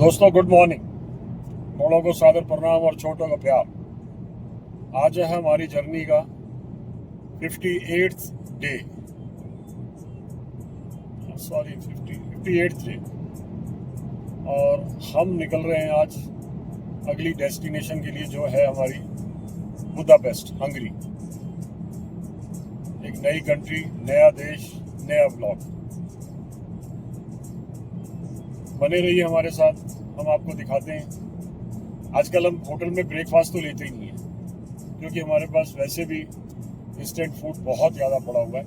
दोस्तों good morning. बड़ों को सादर प्रणाम और छोटों को प्यार। आज है हमारी जर्नी का 58th day, sorry 58th day, और हम निकल रहे हैं आज अगली डेस्टिनेशन के लिए, जो है हमारी बुदापेस्ट, हंगरी। एक नई कंट्री, नया देश, नया ब्लॉग। बने रहिए हमारे साथ, हम आपको दिखाते हैं। आजकल हम होटल में ब्रेकफास्ट तो लेते ही नहीं है, क्योंकि हमारे पास वैसे भी इंस्टेंट फूड बहुत ज़्यादा पड़ा हुआ है,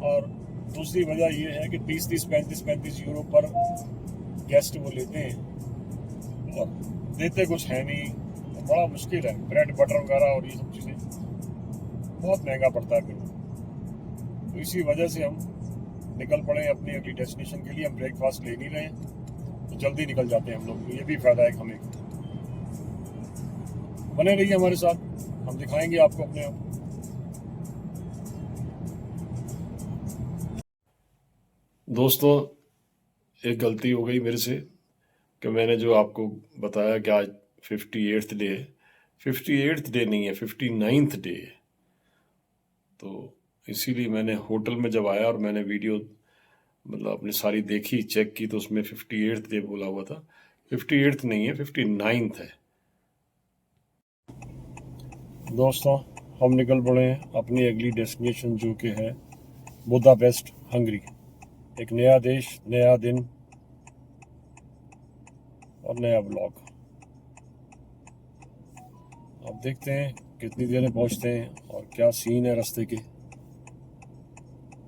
और दूसरी वजह ये है कि 30-35 यूरो पर गेस्ट वो लेते हैं और देते कुछ है नहीं, तो बड़ा मुश्किल है। ब्रेड बटर वगैरह और ये सब चीज़ें बहुत महंगा पड़ता है फिर, तो इसी वजह से हम निकल पड़े अपनी अगली डेस्टिनेशन के लिए। हम ब्रेकफास्ट ले नहीं रहे हैं, तो जल्दी निकल जाते हैं हम लोग। ये भी फायदा है हमें। बने रहिए हमारे साथ, हम दिखाएंगे आपको अपने आप। दोस्तों, एक गलती हो गई मेरे से कि मैंने जो आपको बताया कि आज 58th डे है। 58th डे नहीं है, 59th डे है। तो इसीलिए मैंने होटल में जब आया और मैंने वीडियो मतलब अपनी सारी देखी, चेक की, तो उसमें 58th डे बोला हुआ था। 58th नहीं है, 59th है। दोस्तों, हम निकल पड़े हैं अपनी अगली डेस्टिनेशन, जो कि है बुदापेस्ट, हंगरी। एक नया देश, नया दिन और नया ब्लॉग। अब देखते हैं कितनी देर में पहुंचते हैं और क्या सीन है रास्ते के,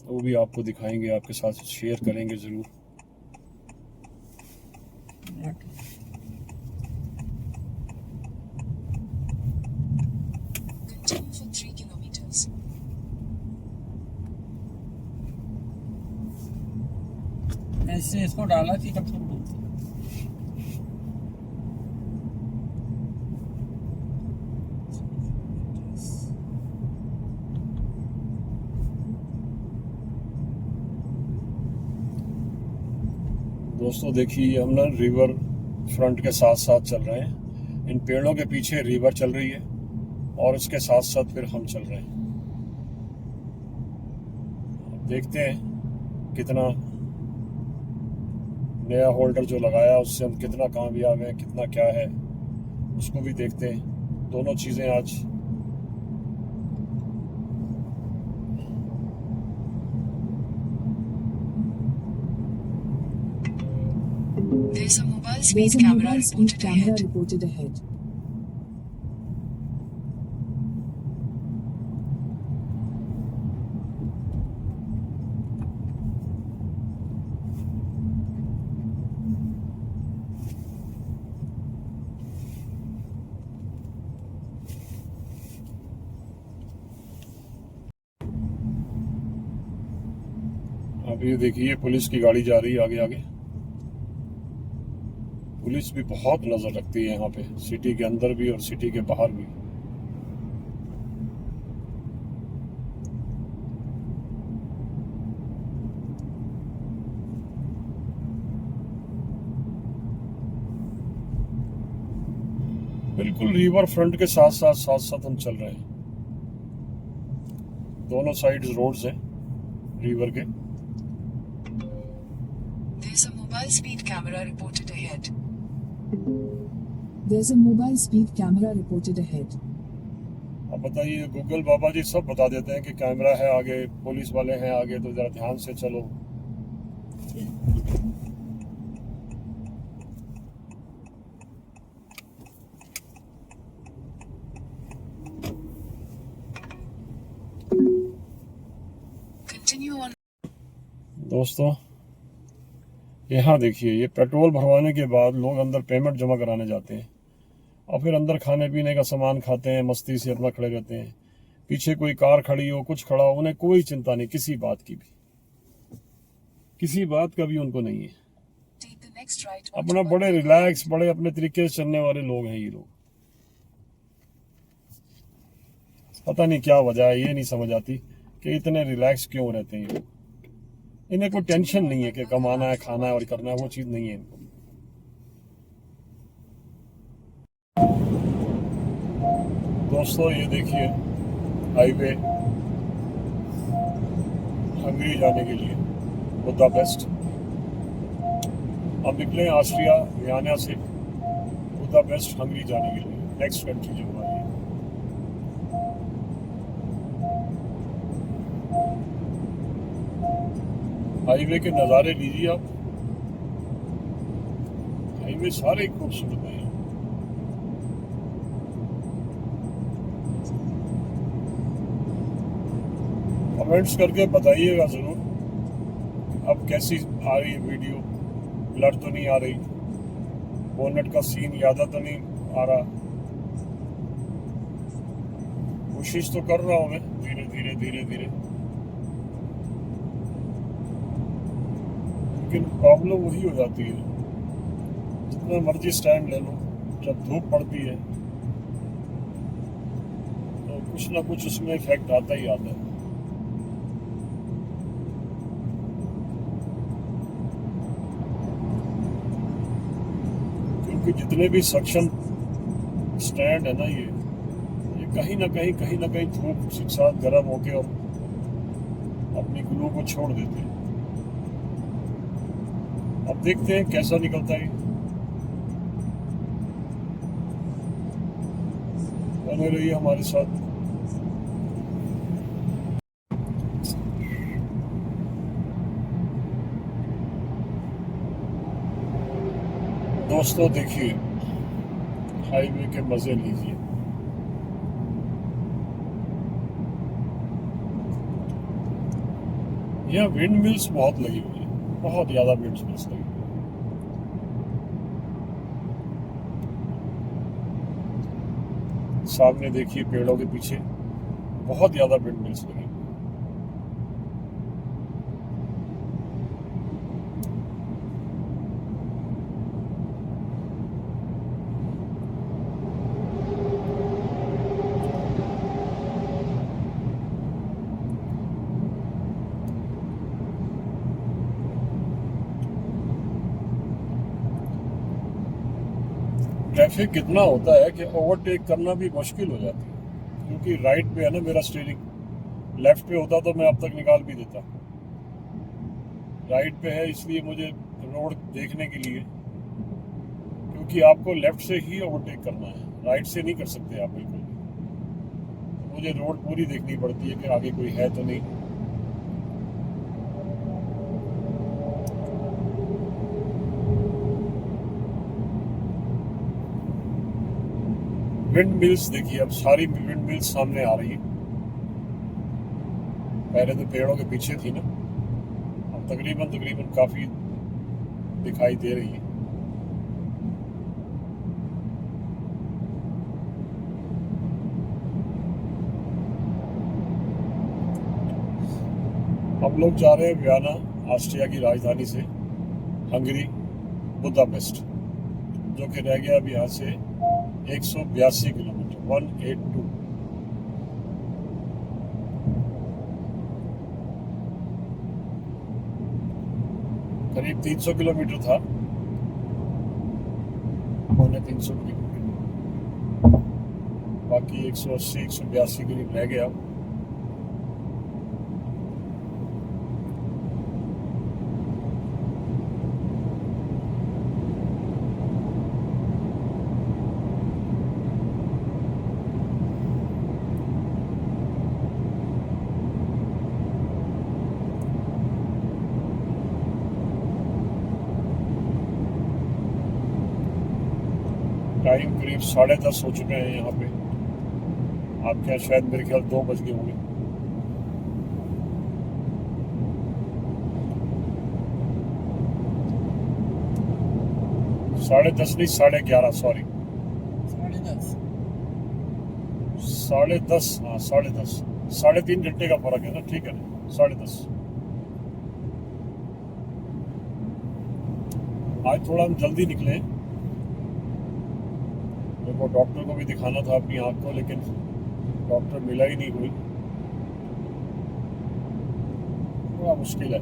वो भी आपको दिखाएंगे, आपके साथ शेयर करेंगे ज़रूर। ऐसे इसको डाला थी तब शुरू होती। दोस्तों देखिए, हम ना रिवर फ्रंट के साथ साथ चल रहे हैं। इन पेड़ों के पीछे रिवर चल रही है और इसके साथ साथ फिर हम चल रहे हैं। देखते हैं कितना नया होल्डर जो लगाया उससे हम कितना कामयाब हैं, कितना क्या है, उसको भी देखते हैं। दोनों चीज़ें आज There's a mobile speed camera reported ahead. अब ये देखिए, पुलिस की गाड़ी जा रही है आगे आगे। पुलिस भी बहुत नज़र रखती है यहाँ पे, सिटी के अंदर भी और सिटी के बाहर भी। बिल्कुल रिवर फ्रंट के साथ साथ हम चल रहे हैं। दोनों साइड रोड्स हैं रिवर के। There's a mobile speed camera reported ahead. अब बताइए, गूगल बाबा जी सब बता देते हैं कि कैमरा है आगे, पुलिस वाले हैं आगे, तो जरा ध्यान से चलो। Continue on. दोस्तों यहाँ देखिए, ये पेट्रोल भरवाने के बाद लोग अंदर पेमेंट जमा कराने जाते हैं और फिर अंदर खाने पीने का सामान खाते हैं, मस्ती से अपना खड़े रहते हैं। पीछे कोई कार खड़ी हो, कुछ खड़ा हो, उन्हें कोई चिंता नहीं, किसी बात की भी, किसी बात का भी उनको नहीं है। Take the next right. अपना बड़े रिलैक्स, बड़े अपने तरीके से चलने वाले लोग हैं ये लोग। पता नहीं क्या वजह है, ये नहीं समझ आती कि इतने रिलैक्स क्यों रहते हैं ये लोग। इन्हें कोई टेंशन नहीं है कि कमाना है, खाना है और करना है, वो चीज़ नहीं है इनको। दोस्तों ये देखिए हाईवे हंगरी जाने के लिए बुदापेस्ट। हम निकले ऑस्ट्रिया वियना से बुदापेस्ट हंगरी जाने के लिए, नेक्स्ट कंट्री जो हमारी है। हाईवे के नज़ारे लीजिए आप, हाईवे सारे खूबसूरत हैं। कमेंट्स करके बताइएगा ज़रूर अब कैसी आ रही है वीडियो, ब्लर तो नहीं आ रही, बोनट का सीन ज़्यादा तो नहीं आ रहा। कोशिश तो कर रहा हूँ मैं धीरे धीरे धीरे धीरे, लेकिन प्रॉब्लम वही हो जाती है, जितना मर्जी स्टैंड ले लो, जब धूप पड़ती है तो कुछ ना कुछ उसमें इफेक्ट आता ही आता है। क्योंकि जितने भी सक्शन स्टैंड है ना, ये कहीं ना कहीं धूप के साथ गर्म होके और अपनी ग्लू को छोड़ देते हैं। अब देखते हैं कैसा निकलता है। बने रहिए हमारे साथ। दोस्तों देखिए हाईवे के मजे लीजिए। यहाँ विंड मिल्स बहुत लगी हुई है, बहुत ज्यादा विंड मिल्स लगी हुई है। सामने देखिए पेड़ों के पीछे बहुत ज्यादा विंड मिल्स लगी हुई है। ट्रैफिक कितना होता है कि ओवरटेक करना भी मुश्किल हो जाती है, क्योंकि राइट पे है ना मेरा स्टीयरिंग, लेफ्ट पे होता तो मैं अब तक निकाल भी देता। राइट पे है इसलिए मुझे रोड देखने के लिए, क्योंकि आपको लेफ्ट से ही ओवरटेक करना है, राइट से नहीं कर सकते आप बिल्कुल भी। मुझे रोड पूरी देखनी पड़ती है कि आगे कोई है तो नहीं। विंड मिल्स देखिए, अब सारी विंड मिल्स सामने आ रही है। पहले तो पेड़ों के पीछे थी ना, अब तकरीबन काफी दिखाई दे रही है। हम लोग जा रहे हैं वियना, ऑस्ट्रिया की राजधानी से हंगरी बुदापेस्ट, जो कि रह गया अब यहाँ से 182 किलोमीटर, 182। करीब 300 किलोमीटर था, 350 किलोमीटर, बाकी 180-182 करीब रह गया। टाइम करीब 10:30 हो चुके हैं यहाँ पे। आपके यहाँ शायद मेरे ख्याल 2 बज गए होंगे। साढ़े 10 नहीं, 11:30, सॉरी 10:30। 10:30, हाँ 10:30, 3.5 घंटे का फर्क है ना, ठीक है ना, 10:30। आज थोड़ा हम जल्दी निकले, मेरे को डॉक्टर को भी दिखाना था अपनी आँख को, लेकिन डॉक्टर मिला ही नहीं कोई, बड़ा मुश्किल है।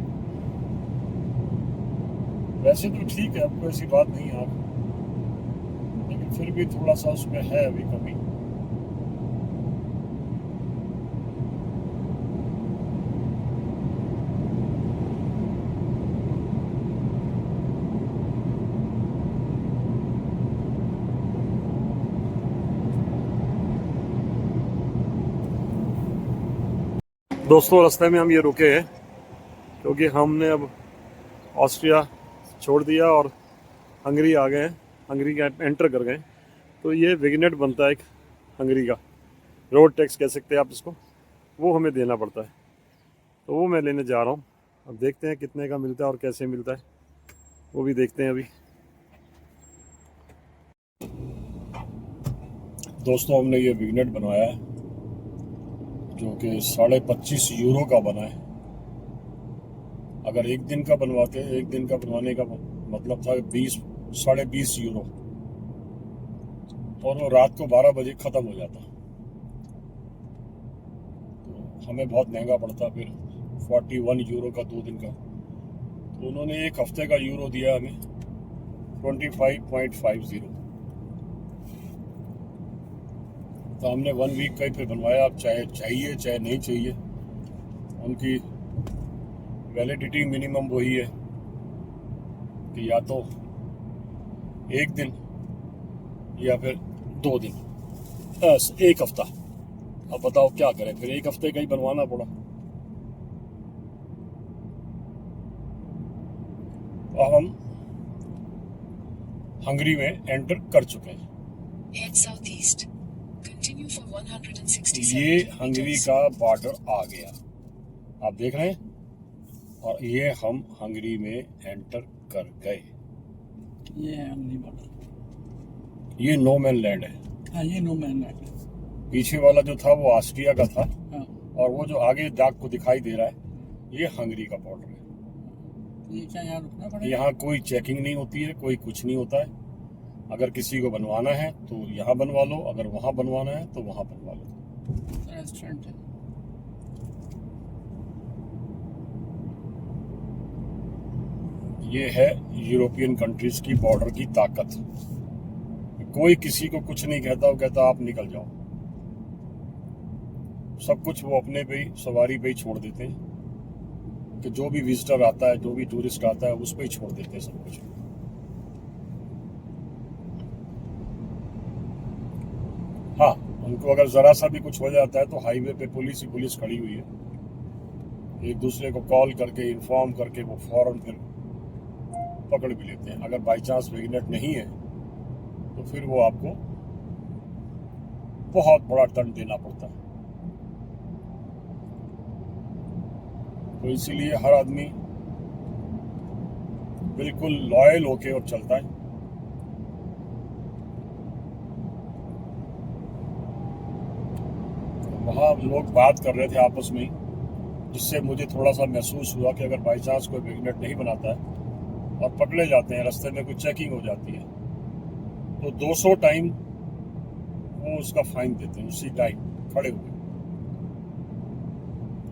वैसे तो ठीक है, अब कोई ऐसी बात नहीं है आँख, लेकिन फिर भी थोड़ा सा उसमें है अभी कमी। दोस्तों रास्ते में हम ये रुके हैं क्योंकि हमने अब ऑस्ट्रिया छोड़ दिया और हंगरी आ गए हैं, हंगरी का एंटर कर गए। तो ये विग्नेट बनता है एक हंगरी का, रोड टैक्स कह सकते हैं आप इसको, वो हमें देना पड़ता है। तो वो मैं लेने जा रहा हूँ। अब देखते हैं कितने का मिलता है और कैसे मिलता है, वो भी देखते हैं अभी। दोस्तों हमने ये विग्नेट बनवाया है जो कि 25.5 यूरो का बना है। अगर एक दिन का बनवाते, एक दिन का बनवाने का मतलब था 20-20.5 यूरो, और वो रात को 12 बजे ख़त्म हो जाता। तो हमें बहुत महंगा पड़ता फिर, 41 यूरो का 2 दिन का। तो उन्होंने एक हफ्ते का यूरो दिया हमें 25.50। तो हमने 1 वीक का ही फिर बनवाया। अब चाहे चाहिए चाहे नहीं चाहिए, उनकी वैलिडिटी मिनिमम वही है कि या तो 1 दिन या फिर 2 दिन, बस 1 हफ्ता। अब बताओ क्या करें, फिर 1 हफ्ते का ही बनवाना पड़ा। अब हम हंगरी में एंटर कर चुके हैं। Head southeast. Continue for 167 ये हंगरी meters. का बॉर्डर आ गया, आप देख रहे हैं। और ये हम हंगरी में एंटर कर गए। ये है हंगरी बॉर्डर। ये नो मैन लैंड है। हाँ, ये नो मैन लैंड है। पीछे वाला जो था वो ऑस्ट्रिया का था, हाँ, और वो जो आगे दाग को दिखाई दे रहा है ये हंगरी का बॉर्डर है। ये क्या यहाँ रुकना पड़ेगा? यहाँ कोई चेकिंग नहीं होती है, कोई कुछ नहीं होता है। अगर किसी को बनवाना है तो यहाँ बनवा लो, अगर वहाँ बनवाना है तो वहाँ बनवा लो। रेस्टोरेंट है। ये है यूरोपियन कंट्रीज की बॉर्डर की ताकत। कोई किसी को कुछ नहीं कहता, वो कहता आप निकल जाओ। सब कुछ वो अपने पे ही, सवारी पे ही छोड़ देते हैं कि जो भी विजिटर आता है, जो भी टूरिस्ट आता है, उस पे ही छोड़ देते हैं सब कुछ। हाँ, उनको अगर जरा सा भी कुछ हो जाता है तो हाईवे पे पुलिस ही पुलिस खड़ी हुई है। एक दूसरे को कॉल करके इन्फॉर्म करके वो फौरन फिर पकड़ भी लेते हैं। अगर बाई चांस विग्नेट नहीं है तो फिर वो आपको बहुत बड़ा दंड देना पड़ता है। तो इसीलिए हर आदमी बिल्कुल लॉयल होके और चलता है। वहाँ लोग बात कर रहे थे आपस में, जिससे मुझे थोड़ा सा महसूस हुआ कि अगर बाई चांस कोई विग्नेट नहीं बनाता है और पकड़े जाते हैं, रास्ते में कोई चेकिंग हो जाती है, तो 200 टाइम वो उसका फाइन देते हैं उसी टाइम खड़े हुए।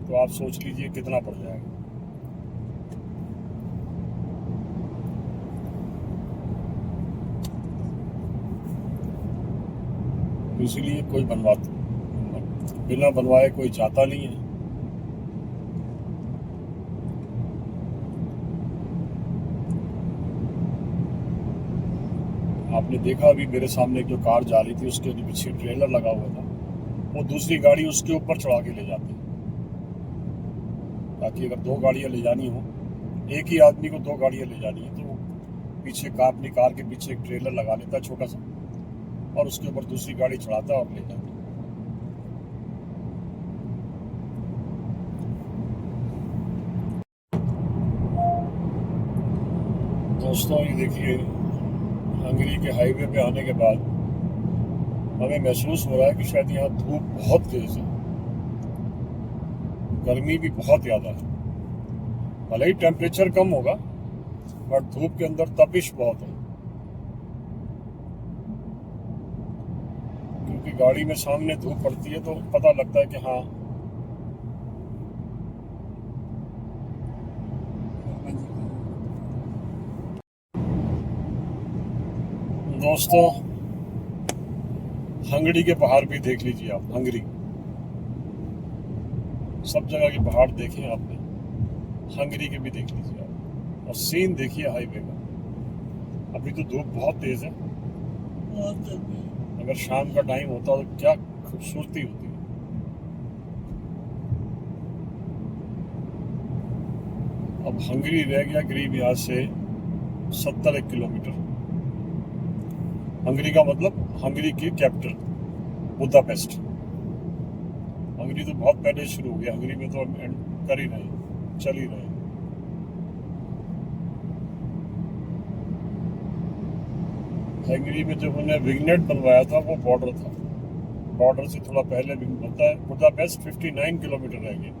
तो आप सोच लीजिए कितना पड़ जाएगा। इसीलिए कोई बिना बनवाए कोई जाता नहीं है। आपने देखा अभी मेरे सामने जो कार जा रही थी उसके पीछे ट्रेलर लगा हुआ था, वो दूसरी गाड़ी उसके ऊपर चढ़ा के ले जाते, ताकि अगर 2 गाड़ियां ले जानी हो, एक ही आदमी को 2 गाड़ियां ले जानी है, तो वो पीछे अपनी कार के पीछे एक ट्रेलर लगा लेता है छोटा सा, और उसके ऊपर दूसरी गाड़ी चढ़ाता है और ले जाता है। दोस्तों ये देखिए, हंगरी के हाईवे पे आने के बाद हमें महसूस हो रहा है कि शायद यहाँ धूप बहुत तेज है, गर्मी भी बहुत ज़्यादा है। भले ही टेम्परेचर कम होगा, बट धूप के अंदर तपिश बहुत है, क्योंकि गाड़ी में सामने धूप पड़ती है तो पता लगता है कि हाँ दोस्तों, हंगरी के पहाड़ भी देख लीजिए आप। हंगरी सब जगह के पहाड़ देखें आपने, हंगरी के भी देख लीजिए आप, और सीन देखिए हाईवे का। अभी तो धूप बहुत तेज है, अगर शाम का टाइम होता तो क्या खूबसूरती होती है। अब हंगरी रह गया करीब यहाँ से 70 किलोमीटर। हंगरी का मतलब हंगरी की कैपिटल बुदापेस्ट। हंगरी तो बहुत पहले शुरू हो गया, हंगरी में तो हम कर ही रहे, चल ही रहे। हंगरी में जब उन्हें विग्नेट बनवाया था वो बॉर्डर था, बॉर्डर से थोड़ा पहले होता है। बुदापेस्ट 59 किलोमीटर रह गया।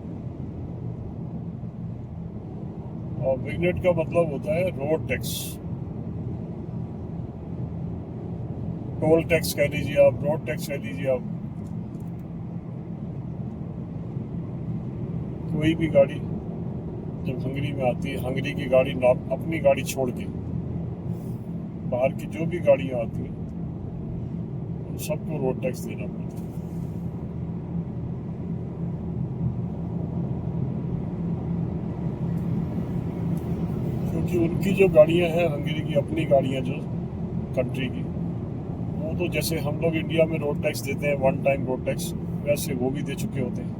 और विग्नेट का मतलब होता है रोड टैक्स, टोल टैक्स कह लीजिए आप, रोड टैक्स कह लीजिए आप। कोई भी गाड़ी जब हंगरी में आती है, हंगरी की गाड़ी अपनी गाड़ी छोड़ के बाहर की जो भी गाड़ियां आती हैं उन सबको रोड टैक्स देना पड़ता है। क्योंकि उनकी जो गाड़ियां हैं, हंगरी की अपनी गाड़ियां जो कंट्री की, वो तो जैसे हम लोग इंडिया में रोड टैक्स देते हैं, वन टाइम रोड टैक्स, वैसे वो भी दे चुके होते हैं।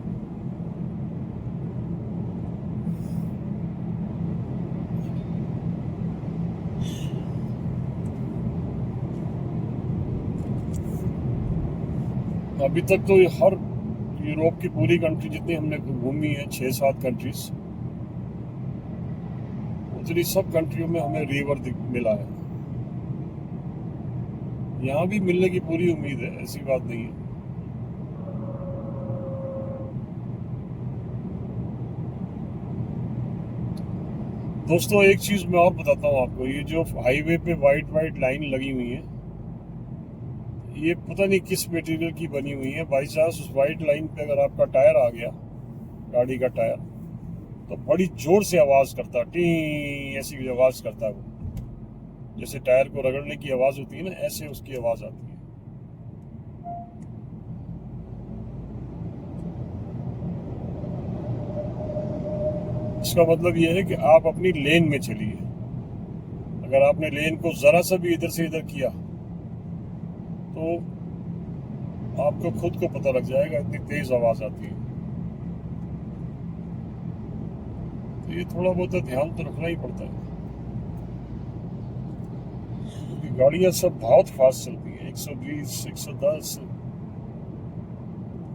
अभी तक तो हर यूरोप की पूरी कंट्री जितनी हमने घूमी है, 6-7 कंट्रीज, उतनी सब कंट्रियों में हमें रिवर मिला है। यहाँ भी मिलने की पूरी उम्मीद है, ऐसी बात नहीं है। दोस्तों एक चीज मैं और बताता हूँ आपको, ये जो हाईवे पे वाइट वाइट लाइन लगी हुई है, ये पता नहीं किस मटेरियल की बनी हुई है। बाई चांस उस वाइट लाइन पे अगर आपका टायर आ गया, गाड़ी का टायर, तो बड़ी जोर से आवाज करता है, टी ऐसी आवाज करता है वो, जैसे टायर को रगड़ने की आवाज होती है ना, ऐसे उसकी आवाज आती है। इसका मतलब यह है कि आप अपनी लेन में चलिए। अगर आपने लेन को जरा सा भी इधर से इधर किया तो आपको खुद को पता लग जाएगा, इतनी तेज आवाज आती है। तो ये थोड़ा बहुत ध्यान तो रखना ही पड़ता है, क्योंकि गाड़ियां सब बहुत फास्ट चलती हैं, 120, 110,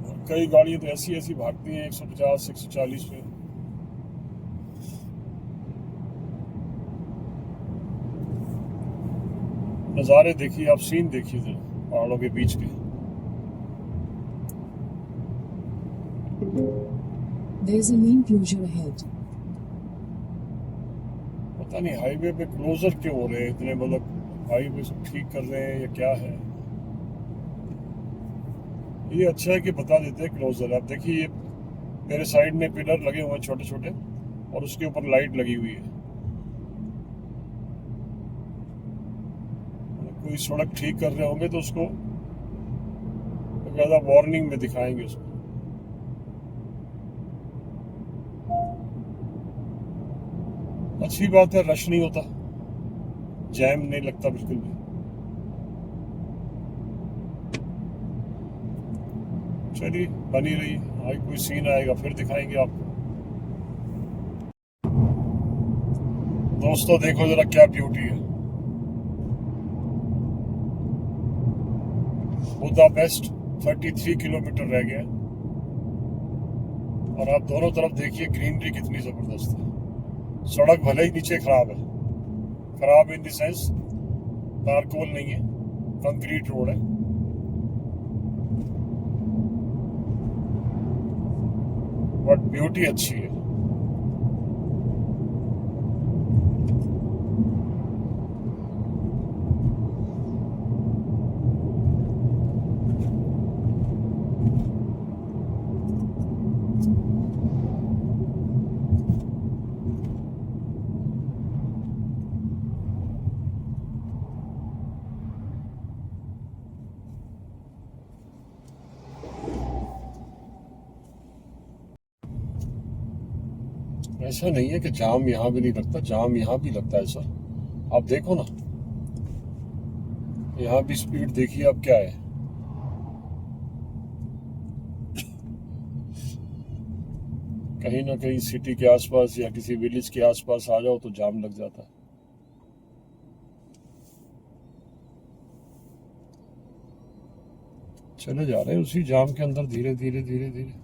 और कई गाड़ियां तो ऐसी ऐसी भागती हैं 150, 140 में। नज़ारे देखिए आप, सीन देखिए जरा पहाड़ों के बीच के। There's a lane closure ahead. पता नहीं हाईवे पे क्लोजर क्यों हो रहे हैं इतने, मतलब हाईवे सब ठीक कर रहे हैं या क्या है। ये अच्छा है कि बता देते हैं क्लोजर। आप देखिए ये मेरे साइड में पिलर लगे हुए हैं छोटे छोटे, और उसके ऊपर लाइट लगी हुई है। कोई सड़क ठीक कर रहे होंगे तो उसको ज्यादा वार्निंग में दिखाएंगे उसको। अच्छी बात है, रश नहीं होता, जैम नहीं लगता बिल्कुल भी। चलिए बनी रही, आगे कोई सीन आएगा फिर दिखाएंगे आपको। दोस्तों देखो जरा क्या ब्यूटी है। बुदापेस्ट 33 किलोमीटर रह गया, और आप दोनों तरफ देखिए ग्रीनरी कितनी जबरदस्त है। सड़क भले ही नीचे खराब है, खराब इन द सेंस तारकोल नहीं है, कंक्रीट रोड है, बट ब्यूटी अच्छी है। ऐसा नहीं है कि जाम यहाँ भी नहीं लगता, जाम यहाँ भी लगता है सर। आप देखो ना, यहाँ भी स्पीड देखिए आप क्या है। कहीं ना कहीं सिटी के आसपास या किसी विलेज के आसपास आ जाओ तो जाम लग जाता है। चले जा रहे हैं उसी जाम के अंदर धीरे धीरे धीरे धीरे।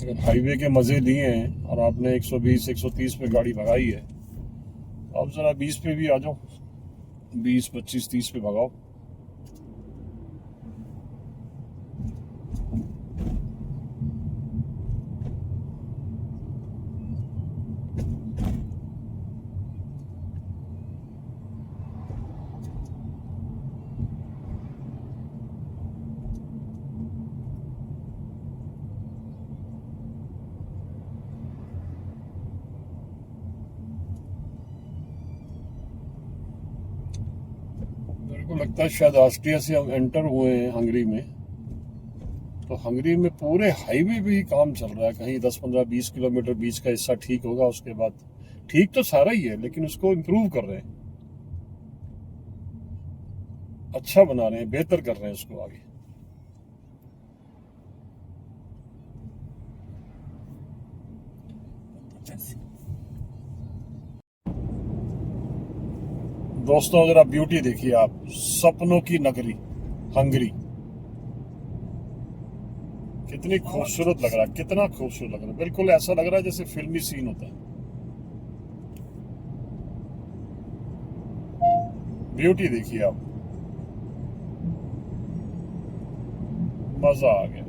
अगर हाईवे के मजे लिए हैं और आपने 120 130 पे गाड़ी भगाई है, आप जरा 20 पे भी आ जाओ, 20 25 30 पे भगाओ। मेरे को लगता है शायद ऑस्ट्रिया से हम एंटर हुए हैं हंगरी में, तो हंगरी में पूरे हाईवे पे ही काम चल रहा है। कहीं 10 15 20 किलोमीटर बीच का हिस्सा ठीक होगा, उसके बाद ठीक तो सारा ही है लेकिन उसको इम्प्रूव कर रहे हैं, अच्छा बना रहे हैं, बेहतर कर रहे हैं उसको आगे। दोस्तों जरा ब्यूटी देखिए आप, सपनों की नगरी हंगरी, कितनी खूबसूरत लग रहा है, कितना खूबसूरत लग रहा है। बिल्कुल ऐसा लग रहा है जैसे फिल्मी सीन होता है। ब्यूटी देखिए आप, मजा आ गया।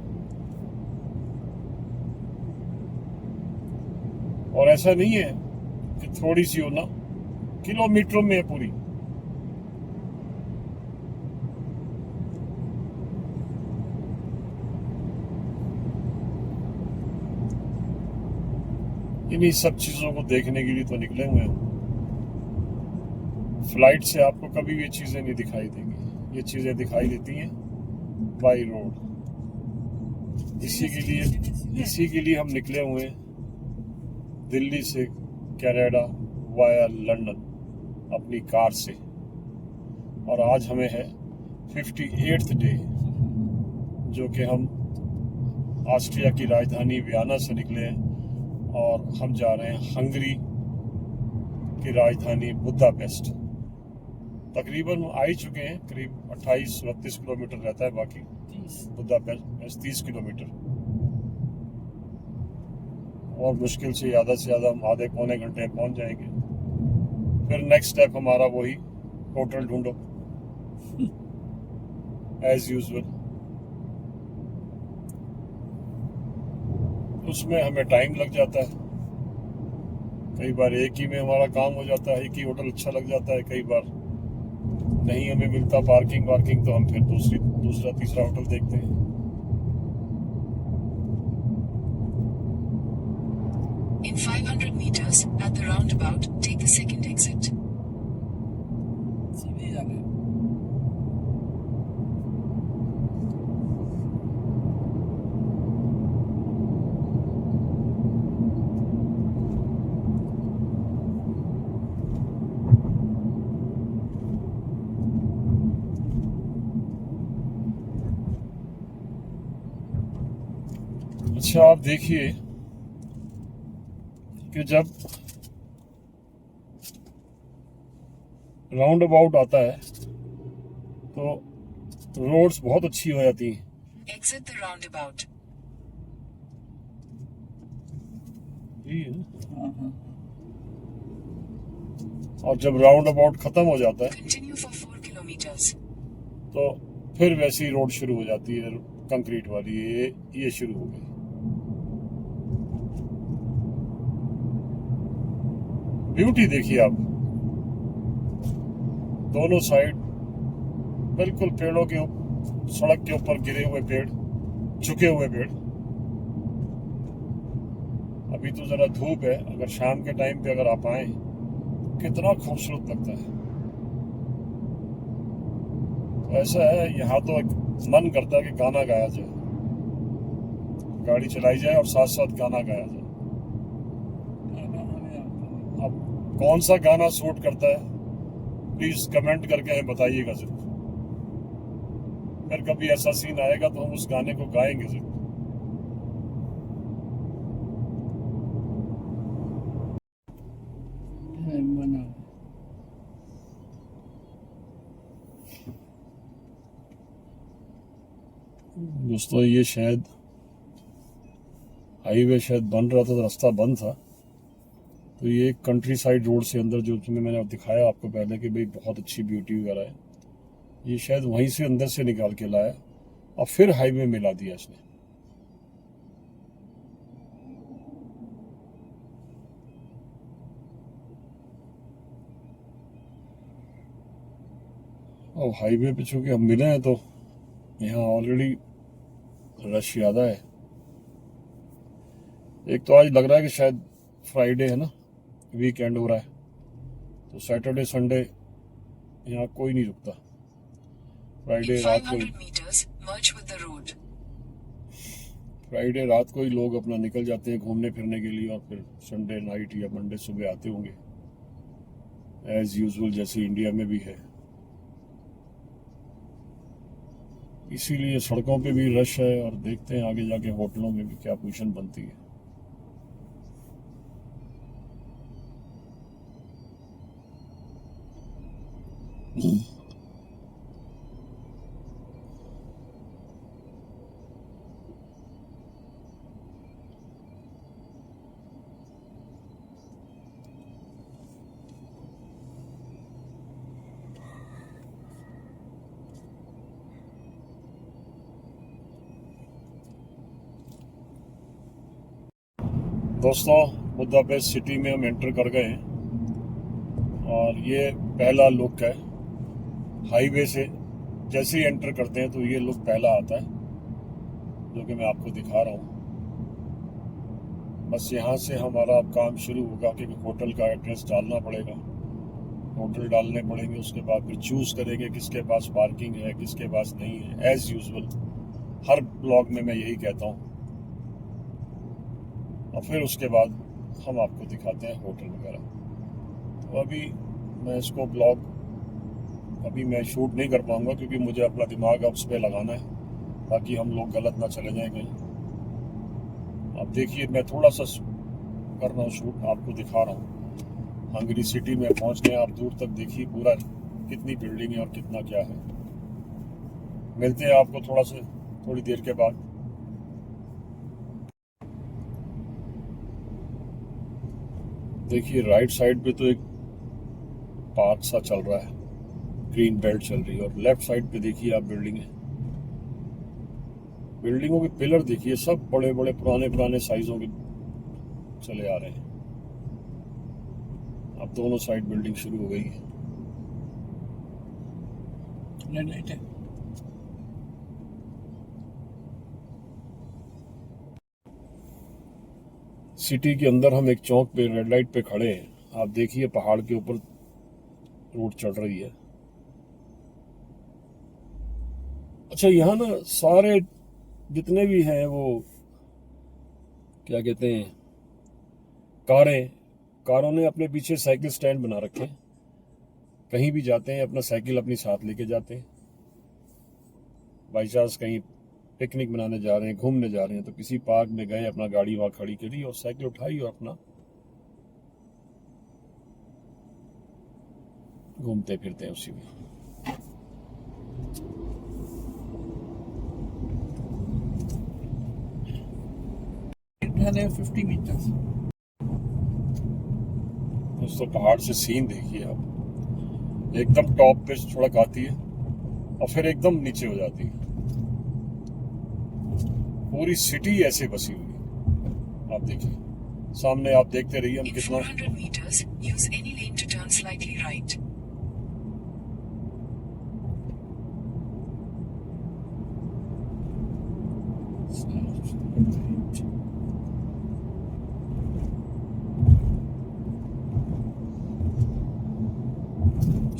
और ऐसा नहीं है कि थोड़ी सी हो ना, किलोमीटरों में है पूरी। इन्हीं सब चीजों को देखने के लिए तो निकले हुए हैं। फ्लाइट से आपको कभी भी ये चीजें नहीं दिखाई देंगी, ये चीजें दिखाई देती हैं बाई रोड। इसी के लिए हम निकले हुए हैं दिल्ली से कनाडा वाया लंदन अपनी कार से। और आज हमें है 58th डे, जो कि हम ऑस्ट्रिया की राजधानी वियना से निकले हैं और हम जा रहे हैं हंगरी की राजधानी बुदापेस्ट। तकरीबन आ ही चुके हैं, करीब 28-32 किलोमीटर रहता है बाकी। बुदापेस्ट 30 किलोमीटर, और मुश्किल से ज़्यादा हम आधे पौने घंटे में पहुंच जाएंगे। फिर नेक्स्ट स्टेप हमारा वही, होटल ढूंढो एज यूजुअल। उसमें हमें टाइम लग जाता है, कई बार एक ही में हमारा काम हो जाता है, एक ही होटल अच्छा लग जाता है, कई बार नहीं हमें मिलता पार्किंग तो हम फिर दूसरा तीसरा होटल देखते हैं। In 500 meters, at the roundabout, take the second exit. सीधे जाना है। अच्छा आप देखिए कि जब राउंड अबाउट आता है तो रोड्स बहुत अच्छी हो जाती हैं। Exit the roundabout. यही है ना? हाँ हाँ। और जब राउंड अबाउट खत्म हो जाता है Continue for 4 kilometers. तो फिर वैसी रोड शुरू हो जाती है, कंक्रीट वाली। ये शुरू हो गई। ब्यूटी देखिए आप, दोनों साइड बिल्कुल पेड़ों के सड़क के ऊपर गिरे हुए पेड़, झुके हुए पेड़। अभी तो जरा धूप है, अगर शाम के टाइम पे अगर आप आए, कितना खूबसूरत लगता है। तो ऐसा है, यहाँ तो मन करता है कि गाना गाया जाए, गाड़ी चलाई जाए और साथ साथ गाना गाया जाए। अब कौन सा गाना सूट करता है, प्लीज कमेंट करके हमें बताइएगा जरूर। फिर कभी ऐसा सीन आएगा तो हम उस गाने को गाएंगे जरूर। दोस्तों ये शायद हाईवे शायद बन रहा था तो रास्ता बंद था, तो ये कंट्री साइड रोड से अंदर जो तुम्हें मैंने दिखाया आपको पहले कि भाई बहुत अच्छी ब्यूटी वगैरह है, ये शायद वहीं से अंदर से निकाल के लाया और फिर हाईवे मिला दिया इसने। और हाईवे पे चूंकि हम मिले हैं तो यहाँ ऑलरेडी रश ज़्यादा है। एक तो आज लग रहा है कि शायद फ्राइडे है ना, वीकेंड हो रहा है, तो सैटरडे संडे यहाँ कोई नहीं रुकता। फ्राइडे रात को ही लोग अपना निकल जाते हैं घूमने फिरने के लिए, और फिर संडे नाइट या मंडे सुबह आते होंगे एज यूजुअल, जैसे इंडिया में भी है। इसीलिए सड़कों पे भी रश है, और देखते हैं आगे जाके होटलों में भी क्या पोजीशन बनती है। दोस्तों बुदापेस्ट सिटी में हम एंटर कर गए हैं, और ये पहला लुक है हाईवे से। जैसे ही एंटर करते हैं तो ये लुक पहला आता है जो कि मैं आपको दिखा रहा हूँ। बस यहाँ से हमारा अब काम शुरू होगा कि होटल का एड्रेस डालना पड़ेगा, होटल डालने पड़ेंगे, उसके बाद फिर चूज करेंगे किसके पास पार्किंग है किसके पास नहीं है। एज यूजुअल हर ब्लॉग में मैं यही कहता हूँ, और फिर उसके बाद हम आपको दिखाते हैं होटल वगैरह। तो अभी मैं इसको ब्लॉग अभी मैं शूट नहीं कर पाऊंगा, क्योंकि मुझे अपना दिमाग अब उस पर लगाना है ताकि हम लोग गलत ना चले जाएं कहीं। अब देखिए मैं थोड़ा सा कर रहा हूँ शूट, आपको दिखा रहा हूँ। हंगरी सिटी में पहुँच गए, आप दूर तक देखिए पूरा कितनी बिल्डिंग है और कितना क्या है। मिलते हैं आपको थोड़ी देर के बाद। देखिए राइट साइड पे तो एक पार्क सा चल रहा है, ग्रीन बेल्ट चल रही है, और लेफ्ट साइड पे देखिए आप बिल्डिंग है। बिल्डिंगों के पिलर देखिए सब बड़े बड़े पुराने साइजों के चले आ रहे हैं। अब दोनों साइड बिल्डिंग शुरू हो गई है। लाइट है। सिटी के अंदर हम एक चौक पे रेड लाइट पे खड़े हैं। आप देखिए पहाड़ के ऊपर रोड चढ़ रही है। अच्छा यहाँ ना सारे जितने भी हैं वो क्या कहते हैं कारों ने अपने पीछे साइकिल स्टैंड बना रखे हैं। कहीं भी जाते हैं अपना साइकिल अपनी साथ लेके जाते हैं। बाई चांस कहीं पिकनिक मनाने जा रहे हैं, घूमने जा रहे हैं, तो किसी पार्क में गए, अपना गाड़ी वहां खड़ी करी और साइकिल उठाई और अपना घूमते फिरते हैं उसी में। 50 meters. दोस्तों पहाड़ से सीन देखिए आप, एकदम टॉप पे सड़क आती है और फिर एकदम नीचे हो जाती है। पूरी सिटी ऐसे बसी हुई है। आप देखिए सामने, आप देखते रहिए हम कितना। 400 meters, use any lane to turn slightly right.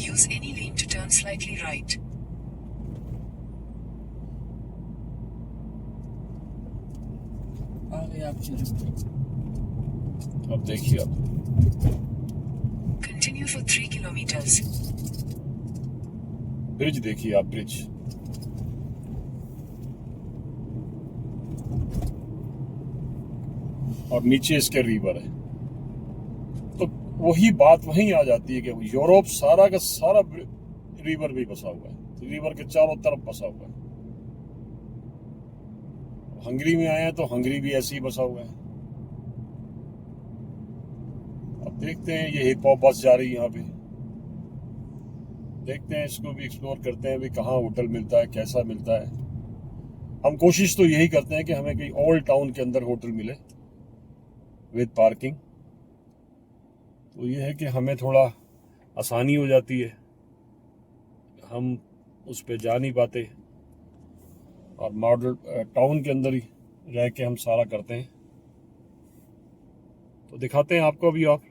Use any lane to turn slightly right. आगे आप अब देखिए आप Continue for 3 kilometers. ब्रिज देखिए आप, ब्रिज। और नीचे इसके रिवर है। तो वही बात वहीं आ जाती है कि यूरोप सारा का सारा रिवर भी बसा हुआ है, रिवर के चारों तरफ बसा हुआ है। हंगरी में आए हैं तो हंगरी भी ऐसे ही बसा हुआ है। अब देखते हैं, ये हिप हॉप बस जा रही है यहाँ पे, देखते हैं इसको भी एक्सप्लोर करते हैं भी कहाँ होटल मिलता है, कैसा मिलता है। हम कोशिश तो यही करते हैं कि हमें कहीं ओल्ड टाउन के अंदर होटल मिले विद पार्किंग, तो ये है कि हमें थोड़ा आसानी हो जाती है, हम उस पर जा नहीं पाते और मॉडल टाउन के अंदर ही रह के हम सारा करते हैं। तो दिखाते हैं आपको अभी। आप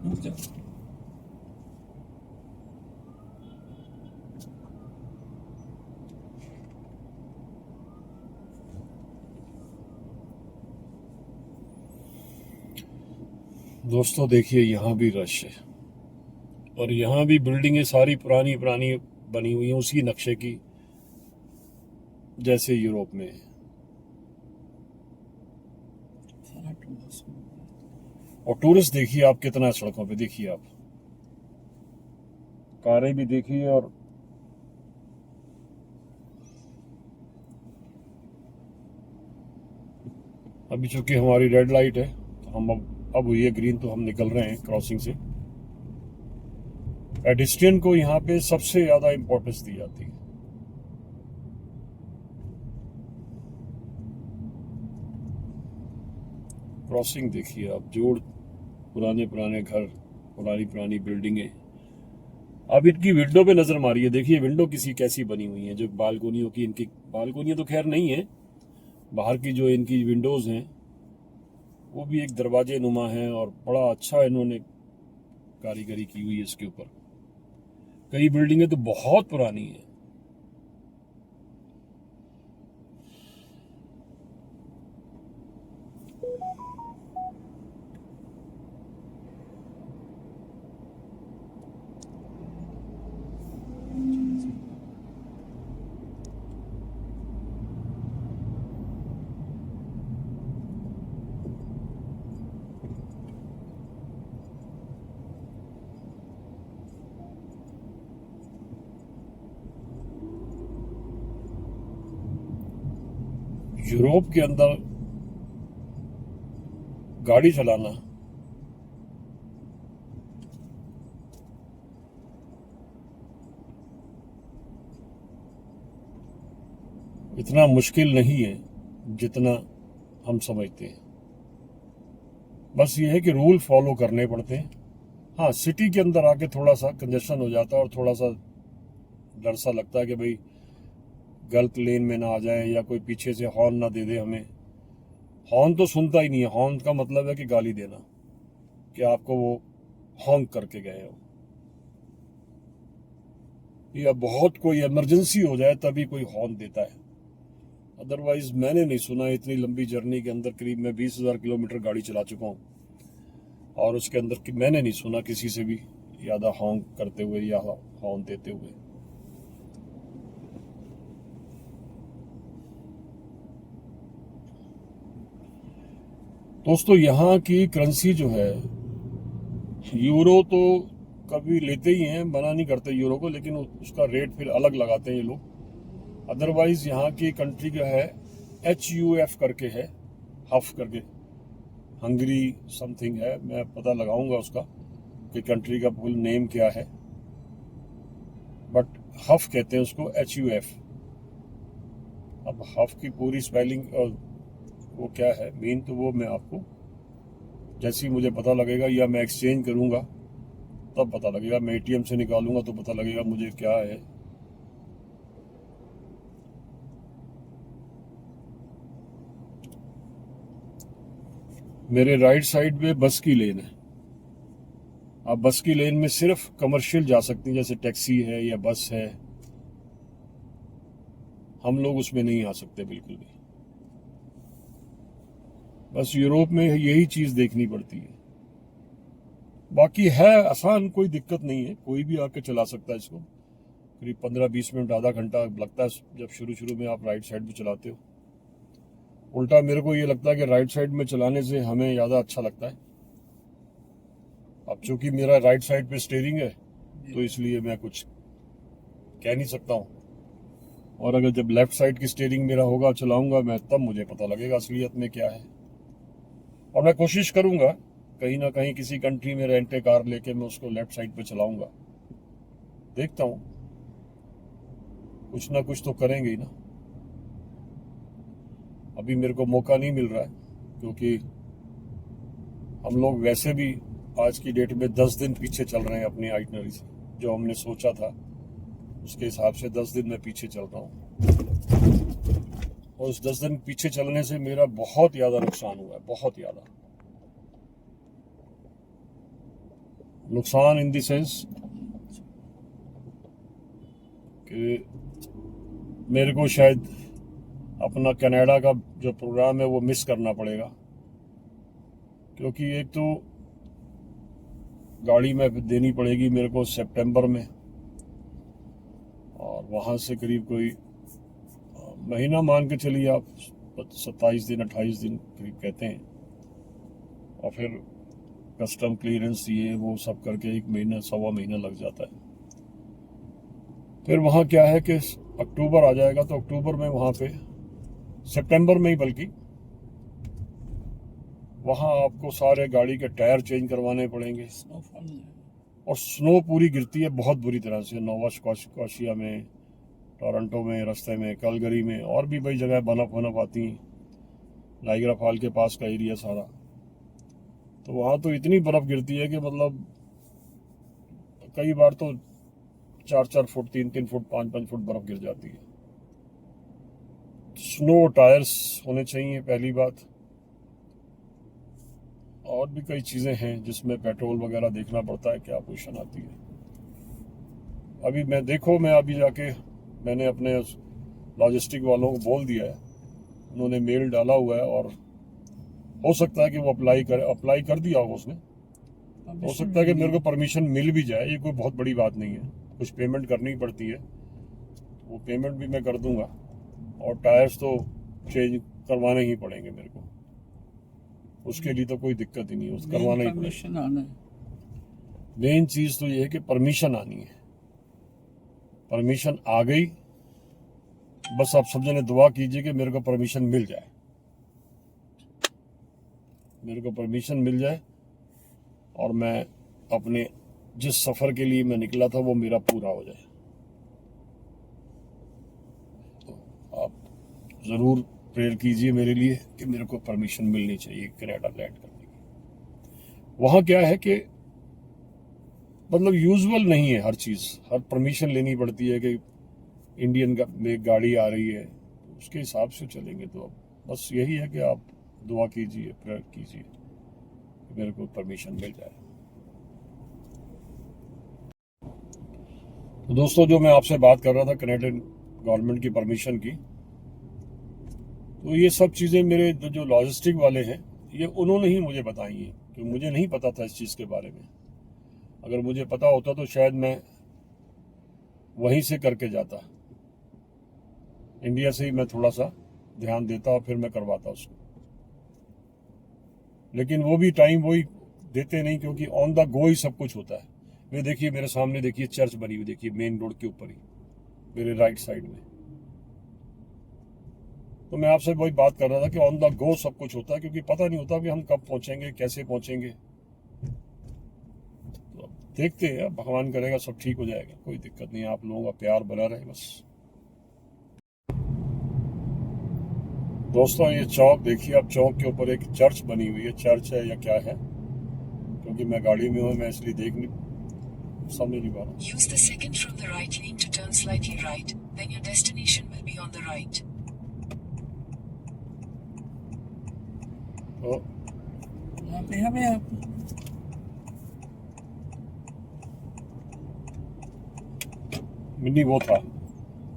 अच्छा, दोस्तों देखिए, यहाँ भी रश है और यहाँ भी बिल्डिंगें सारी पुरानी पुरानी बनी हुई हैं उसी नक्शे की जैसे यूरोप में है। सारा टूरिस्ट। और टूरिस्ट देखिए आप कितना सड़कों पे, देखिए आप कारें भी देखिए। और अभी चूंकि हमारी रेड लाइट है तो हम अब हुई है ग्रीन, तो हम निकल रहे हैं क्रॉसिंग से। पेडिस्ट्रियन को यहाँ पे सबसे ज्यादा इंपॉर्टेंस दी जाती है। क्रॉसिंग देखिए आप, जोड़ पुराने पुराने घर, पुरानी पुरानी बिल्डिंगें। अब इनकी विंडो पे नजर मारिए, देखिए विंडो किसी कैसी बनी हुई है। जो बालकोनियों की, इनकी बालकोनियां तो खैर नहीं है, बाहर की जो इनकी विंडोज हैं वो भी एक दरवाजे नुमा है और बड़ा अच्छा इन्होंने कारीगरी की हुई है इसके ऊपर। कई बिल्डिंगें तो बहुत पुरानी हैं। यूरोप के अंदर गाड़ी चलाना इतना मुश्किल नहीं है जितना हम समझते हैं। बस ये है कि रूल फॉलो करने पड़ते हैं। हाँ, सिटी के अंदर आके थोड़ा सा कंजेशन हो जाता है और थोड़ा सा डर सा लगता है कि भाई गलत लेन में ना आ जाए या कोई पीछे से हॉर्न ना दे दे हमें। हॉर्न तो सुनता ही नहीं है, हॉर्न का मतलब है कि गाली देना, कि आपको वो हॉन्क करके गए हो, या बहुत कोई इमरजेंसी हो जाए तभी कोई हॉर्न देता है। अदरवाइज मैंने नहीं सुना। इतनी लंबी जर्नी के अंदर करीब मैं 20,000 किलोमीटर गाड़ी चला चुका हूँ और उसके अंदर कि मैंने नहीं सुना किसी से भी ज्यादा हॉन्क करते हुए या हॉर्न देते हुए। दोस्तों यहाँ की करेंसी जो है, यूरो तो कभी लेते ही हैं, मना नहीं करते यूरो को, लेकिन उसका रेट फिर अलग लगाते हैं ये लोग। अदरवाइज यहाँ की कंट्री का है HUF करके है, हफ करके, हंगरी समथिंग है, मैं पता लगाऊंगा उसका कि कंट्री का फुल नेम क्या है, बट हफ कहते हैं उसको, HUF। अब हफ की पूरी स्पेलिंग और वो क्या है मीन, तो वो मैं आपको जैसे ही मुझे पता लगेगा या मैं एक्सचेंज करूंगा तब पता लगेगा। मैं ATM से निकालूंगा तो पता लगेगा मुझे क्या है। मेरे राइट साइड में बस की लेन है। आप बस की लेन में सिर्फ कमर्शियल जा सकती हैं, जैसे टैक्सी है या बस है। हम लोग उसमें नहीं आ सकते बिल्कुल भी। बस यूरोप में यही चीज देखनी पड़ती है। बाकी है आसान, कोई दिक्कत नहीं है, कोई भी आके चला सकता है इसको। करीब 15-20 मिनट, आधा घंटा लगता है जब शुरू शुरू में आप राइट साइड में चलाते हो। उल्टा मेरे को ये लगता है कि राइट साइड में चलाने से हमें ज़्यादा अच्छा लगता है। अब चूंकि मेरा राइट साइड पे स्टीयरिंग है तो इसलिए मैं कुछ कह नहीं सकता हूँ। और अगर जब लेफ्ट साइड की स्टीयरिंग मेरा होगा, चलाऊंगा मैं, तब मुझे पता लगेगा असलियत में क्या है। और मैं कोशिश करूंगा कहीं ना कहीं किसी कंट्री में रेंटे कार लेके मैं उसको लेफ्ट साइड पे चलाऊंगा। देखता हूँ, कुछ ना कुछ तो करेंगे ही ना। अभी मेरे को मौका नहीं मिल रहा है, क्योंकि हम लोग वैसे भी आज की डेट में 10 दिन पीछे चल रहे हैं अपनी आइटनरी से। जो हमने सोचा था उसके हिसाब से 10 दिन मैं पीछे चल रहा हूँ। और उस 10 दिन पीछे चलने से मेरा बहुत ज़्यादा नुकसान हुआ है, बहुत ज़्यादा नुकसान। इन द सेंस कि मेरे को शायद अपना कनाडा का जो प्रोग्राम है वो मिस करना पड़ेगा, क्योंकि एक तो गाड़ी में देनी पड़ेगी मेरे को सितंबर में, और वहाँ से करीब कोई महीना मान के चलिए आप, 27 दिन 28 दिन करीब कहते हैं। और फिर कस्टम क्लियरेंस ये वो सब करके 1 महीना 1.25 महीना लग जाता है। फिर वहाँ क्या है कि अक्टूबर आ जाएगा, तो अक्टूबर में वहाँ पे, सितंबर में ही बल्कि, वहाँ आपको सारे गाड़ी के टायर चेंज करवाने पड़ेंगे। और स्नो पूरी गिरती है बहुत बुरी तरह से, नोवा स्कॉशिया में, टोरंटो में, रास्ते में, कैलगरी में, और भी बड़ी जगह बर्फ आती हैं, नाइग्रा फॉल के पास का एरिया सारा। तो वहाँ तो इतनी बर्फ गिरती है कि मतलब कई बार तो 4-4 फुट, 3-3 फुट, 5-5 फुट बर्फ गिर जाती है। स्नो टायर्स होने चाहिए पहली बात। और भी कई चीज़ें हैं जिसमें पेट्रोल वगैरह देखना पड़ता है, क्या पोजीशन आती है। अभी मैं अभी जाके मैंने अपने लॉजिस्टिक वालों को बोल दिया है, उन्होंने मेल डाला हुआ है, और हो सकता है कि वो अप्लाई कर दिया होगा उसने। हो सकता है कि मेरे को परमिशन मिल भी जाए, ये कोई बहुत बड़ी बात नहीं है। कुछ पेमेंट करनी पड़ती है, वो पेमेंट भी मैं कर दूंगा। और टायर्स तो चेंज करवाने ही पड़ेंगे मेरे को, उसके लिए तो कोई दिक्कत ही नहीं है, उसको करवाना ही पड़ेगा। मेन चीज़ तो ये है कि परमिशन आनी है। परमिशन आ गई, बस आप सब जने दुआ कीजिए कि मेरे को परमिशन मिल जाए, मेरे को परमिशन मिल जाए, और मैं अपने जिस सफ़र के लिए मैं निकला था वो मेरा पूरा हो जाए। तो आप ज़रूर प्रेयर कीजिए मेरे लिए कि मेरे को परमिशन मिलनी चाहिए कनाडा लैंड करने की। वहाँ क्या है कि मतलब यूजुअल नहीं है हर चीज़, हर परमिशन लेनी पड़ती है कि इंडियन में गाड़ी आ रही है, उसके हिसाब से चलेंगे। तो अब बस यही है कि आप दुआ कीजिए, प्रेयर कीजिए कि मेरे को परमिशन मिल जाए। तो दोस्तों, जो मैं आपसे बात कर रहा था कनेडियन गवर्नमेंट की परमिशन की, तो ये सब चीज़ें मेरे जो लॉजिस्टिक वाले हैं, ये उन्होंने ही मुझे बताई हैं, क्योंकि मुझे नहीं पता था इस चीज़ के बारे में। अगर मुझे पता होता तो शायद मैं वहीं से करके जाता, इंडिया से ही मैं थोड़ा सा ध्यान देता और फिर मैं करवाता उसको। लेकिन वो भी टाइम वही देते नहीं, क्योंकि ऑन द गो ही सब कुछ होता है। वे देखिए मेरे सामने, देखिए चर्च बनी हुई, देखिए मेन रोड के ऊपर ही मेरे राइट साइड में। तो मैं आपसे वही बात कर रहा था कि ऑन द गो सब कुछ होता है, क्योंकि पता नहीं होता कि हम कब पहुंचेंगे, कैसे पहुंचेंगे। तो देखते हैं, भगवान करेगा सब ठीक हो जाएगा, कोई दिक्कत नहीं है। आप लोगों का प्यार बना रहे बस। दोस्तों, ये चौक देखिए, अब चौक के ऊपर एक चर्च बनी हुई है, चर्च है या क्या है, क्योंकि मैं गाड़ी में हूँ, मैं इसलिए समझ नहीं पा रहा। Use the second from the right lane to turn slightly right, then your destination will be on the right. तो मिनी वो था,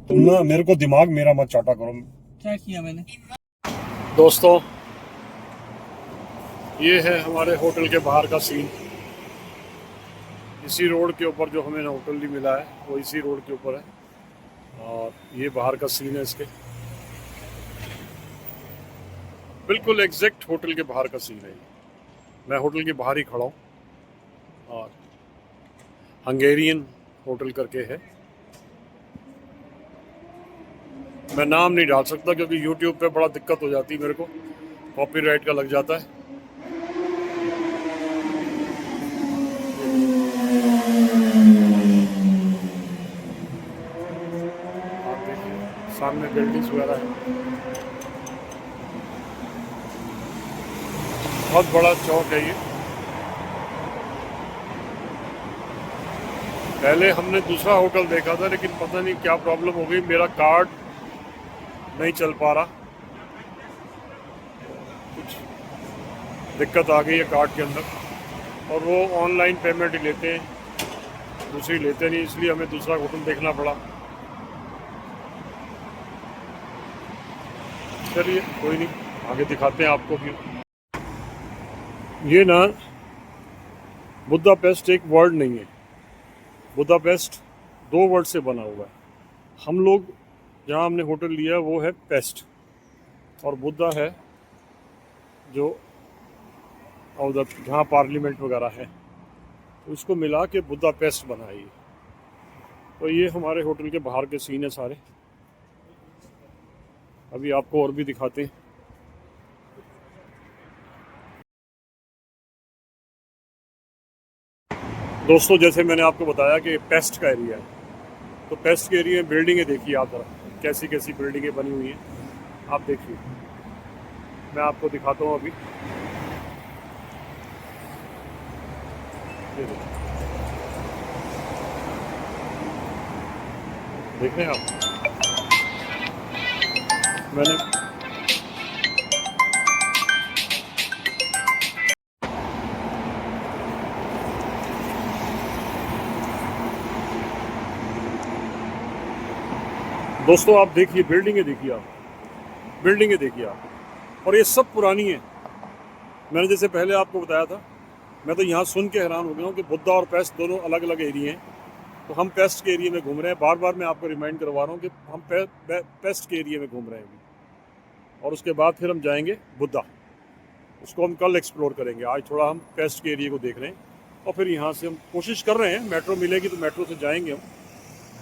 तुम ना मेरे को दिमाग मेरा मत चाटा करो। क्या किया मैंने? दोस्तों, ये है हमारे होटल के बाहर का सीन। इसी रोड के ऊपर जो हमें होटल भी मिला है वो इसी रोड के ऊपर है, और ये बाहर का सीन है इसके, बिल्कुल एग्जैक्ट होटल के बाहर का सीन है। मैं होटल के बाहर ही खड़ा हूँ, और हंगेरियन होटल करके है, मैं नाम नहीं डाल सकता क्योंकि YouTube पे बड़ा दिक्कत हो जाती है, मेरे को कॉपीराइट का लग जाता है। आप देखिए सामने बिल्डिंग्स वगैरह है, बहुत बड़ा चौक है ये। पहले हमने दूसरा होटल देखा था लेकिन पता नहीं क्या प्रॉब्लम हो गई, मेरा कार्ड नहीं चल पा रहा, कुछ दिक्कत आ गई है कार्ड के अंदर, और वो ऑनलाइन पेमेंट ही लेते हैं, दूसरी लेते नहीं, इसलिए हमें दूसरा होटल देखना पड़ा। चलिए कोई नहीं, आगे दिखाते हैं आपको भी। ये ना बुदापेस्ट एक वर्ड नहीं है, बुदापेस्ट 2 वर्ड से बना हुआ है। हम लोग जहाँ हमने होटल लिया वो है पेस्ट, और बुद्धा है जो उधर जहाँ पार्लियामेंट वगैरह है, तो इसको मिला के बुदापेस्ट बनाई। तो ये हमारे होटल के बाहर के सीन है सारे, अभी आपको और भी दिखाते हैं। दोस्तों जैसे मैंने आपको बताया कि पेस्ट का एरिया है, तो पेस्ट के एरिया में बिल्डिंगें देखिए आप जरा, कैसी कैसी बिल्डिंगें बनी हुई हैं आप देखिए, मैं आपको दिखाता हूँ अभी। ये देख रहे हैं आप, मैंने दोस्तों आप देखिए बिल्डिंगें देखिए आप, बिल्डिंगें देखिए आप, और ये सब पुरानी है। मैंने जैसे पहले आपको बताया था, मैं तो यहाँ सुन के हैरान हो गया हूँ कि बुद्धा और पेस्ट दोनों अलग अलग एरिए हैं। तो हम पेस्ट के एरिया में घूम रहे हैं, बार बार मैं आपको रिमाइंड करवा रहा हूँ कि हम पेस्ट के एरिया में घूम रहे हैं अभी, और उसके बाद फिर हम जाएंगे बुद्धा, उसको हम कल एक्सप्लोर करेंगे। आज थोड़ा हम पेस्ट के एरिया को देख रहे हैं, और फिर यहाँ से हम कोशिश कर रहे हैं, मेट्रो मिलेगी तो मेट्रो से जाएंगे हम,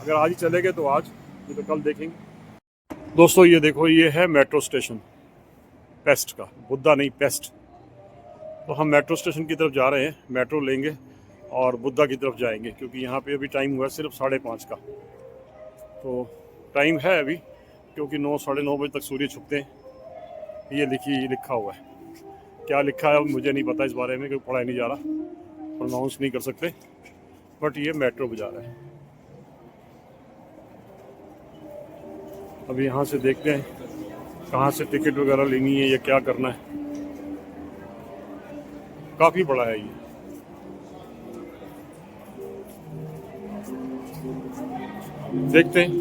अगर आज ही चले गए तो आज, नहीं तो कल देखेंगे। दोस्तों ये देखो, ये है मेट्रो स्टेशन पेस्ट का, बुद्धा नहीं पेस्ट। तो हम मेट्रो स्टेशन की तरफ जा रहे हैं, मेट्रो लेंगे और बुद्धा की तरफ जाएंगे, क्योंकि यहाँ पे अभी टाइम हुआ है सिर्फ 5:30 का, तो टाइम है अभी, क्योंकि 9 साढ़े 9 बजे तक सूर्य छुपते हैं। ये लिखा हुआ है, क्या लिखा है मुझे नहीं पता इस बारे में, क्योंकि पढ़ा नहीं जा रहा, प्रोनाउंस नहीं कर सकते, बट ये मेट्रो बाजार है। अभी यहाँ से देखते हैं कहाँ से टिकट वगैरह लेनी है या क्या करना है, काफ़ी बड़ा है ये। देखते हैं,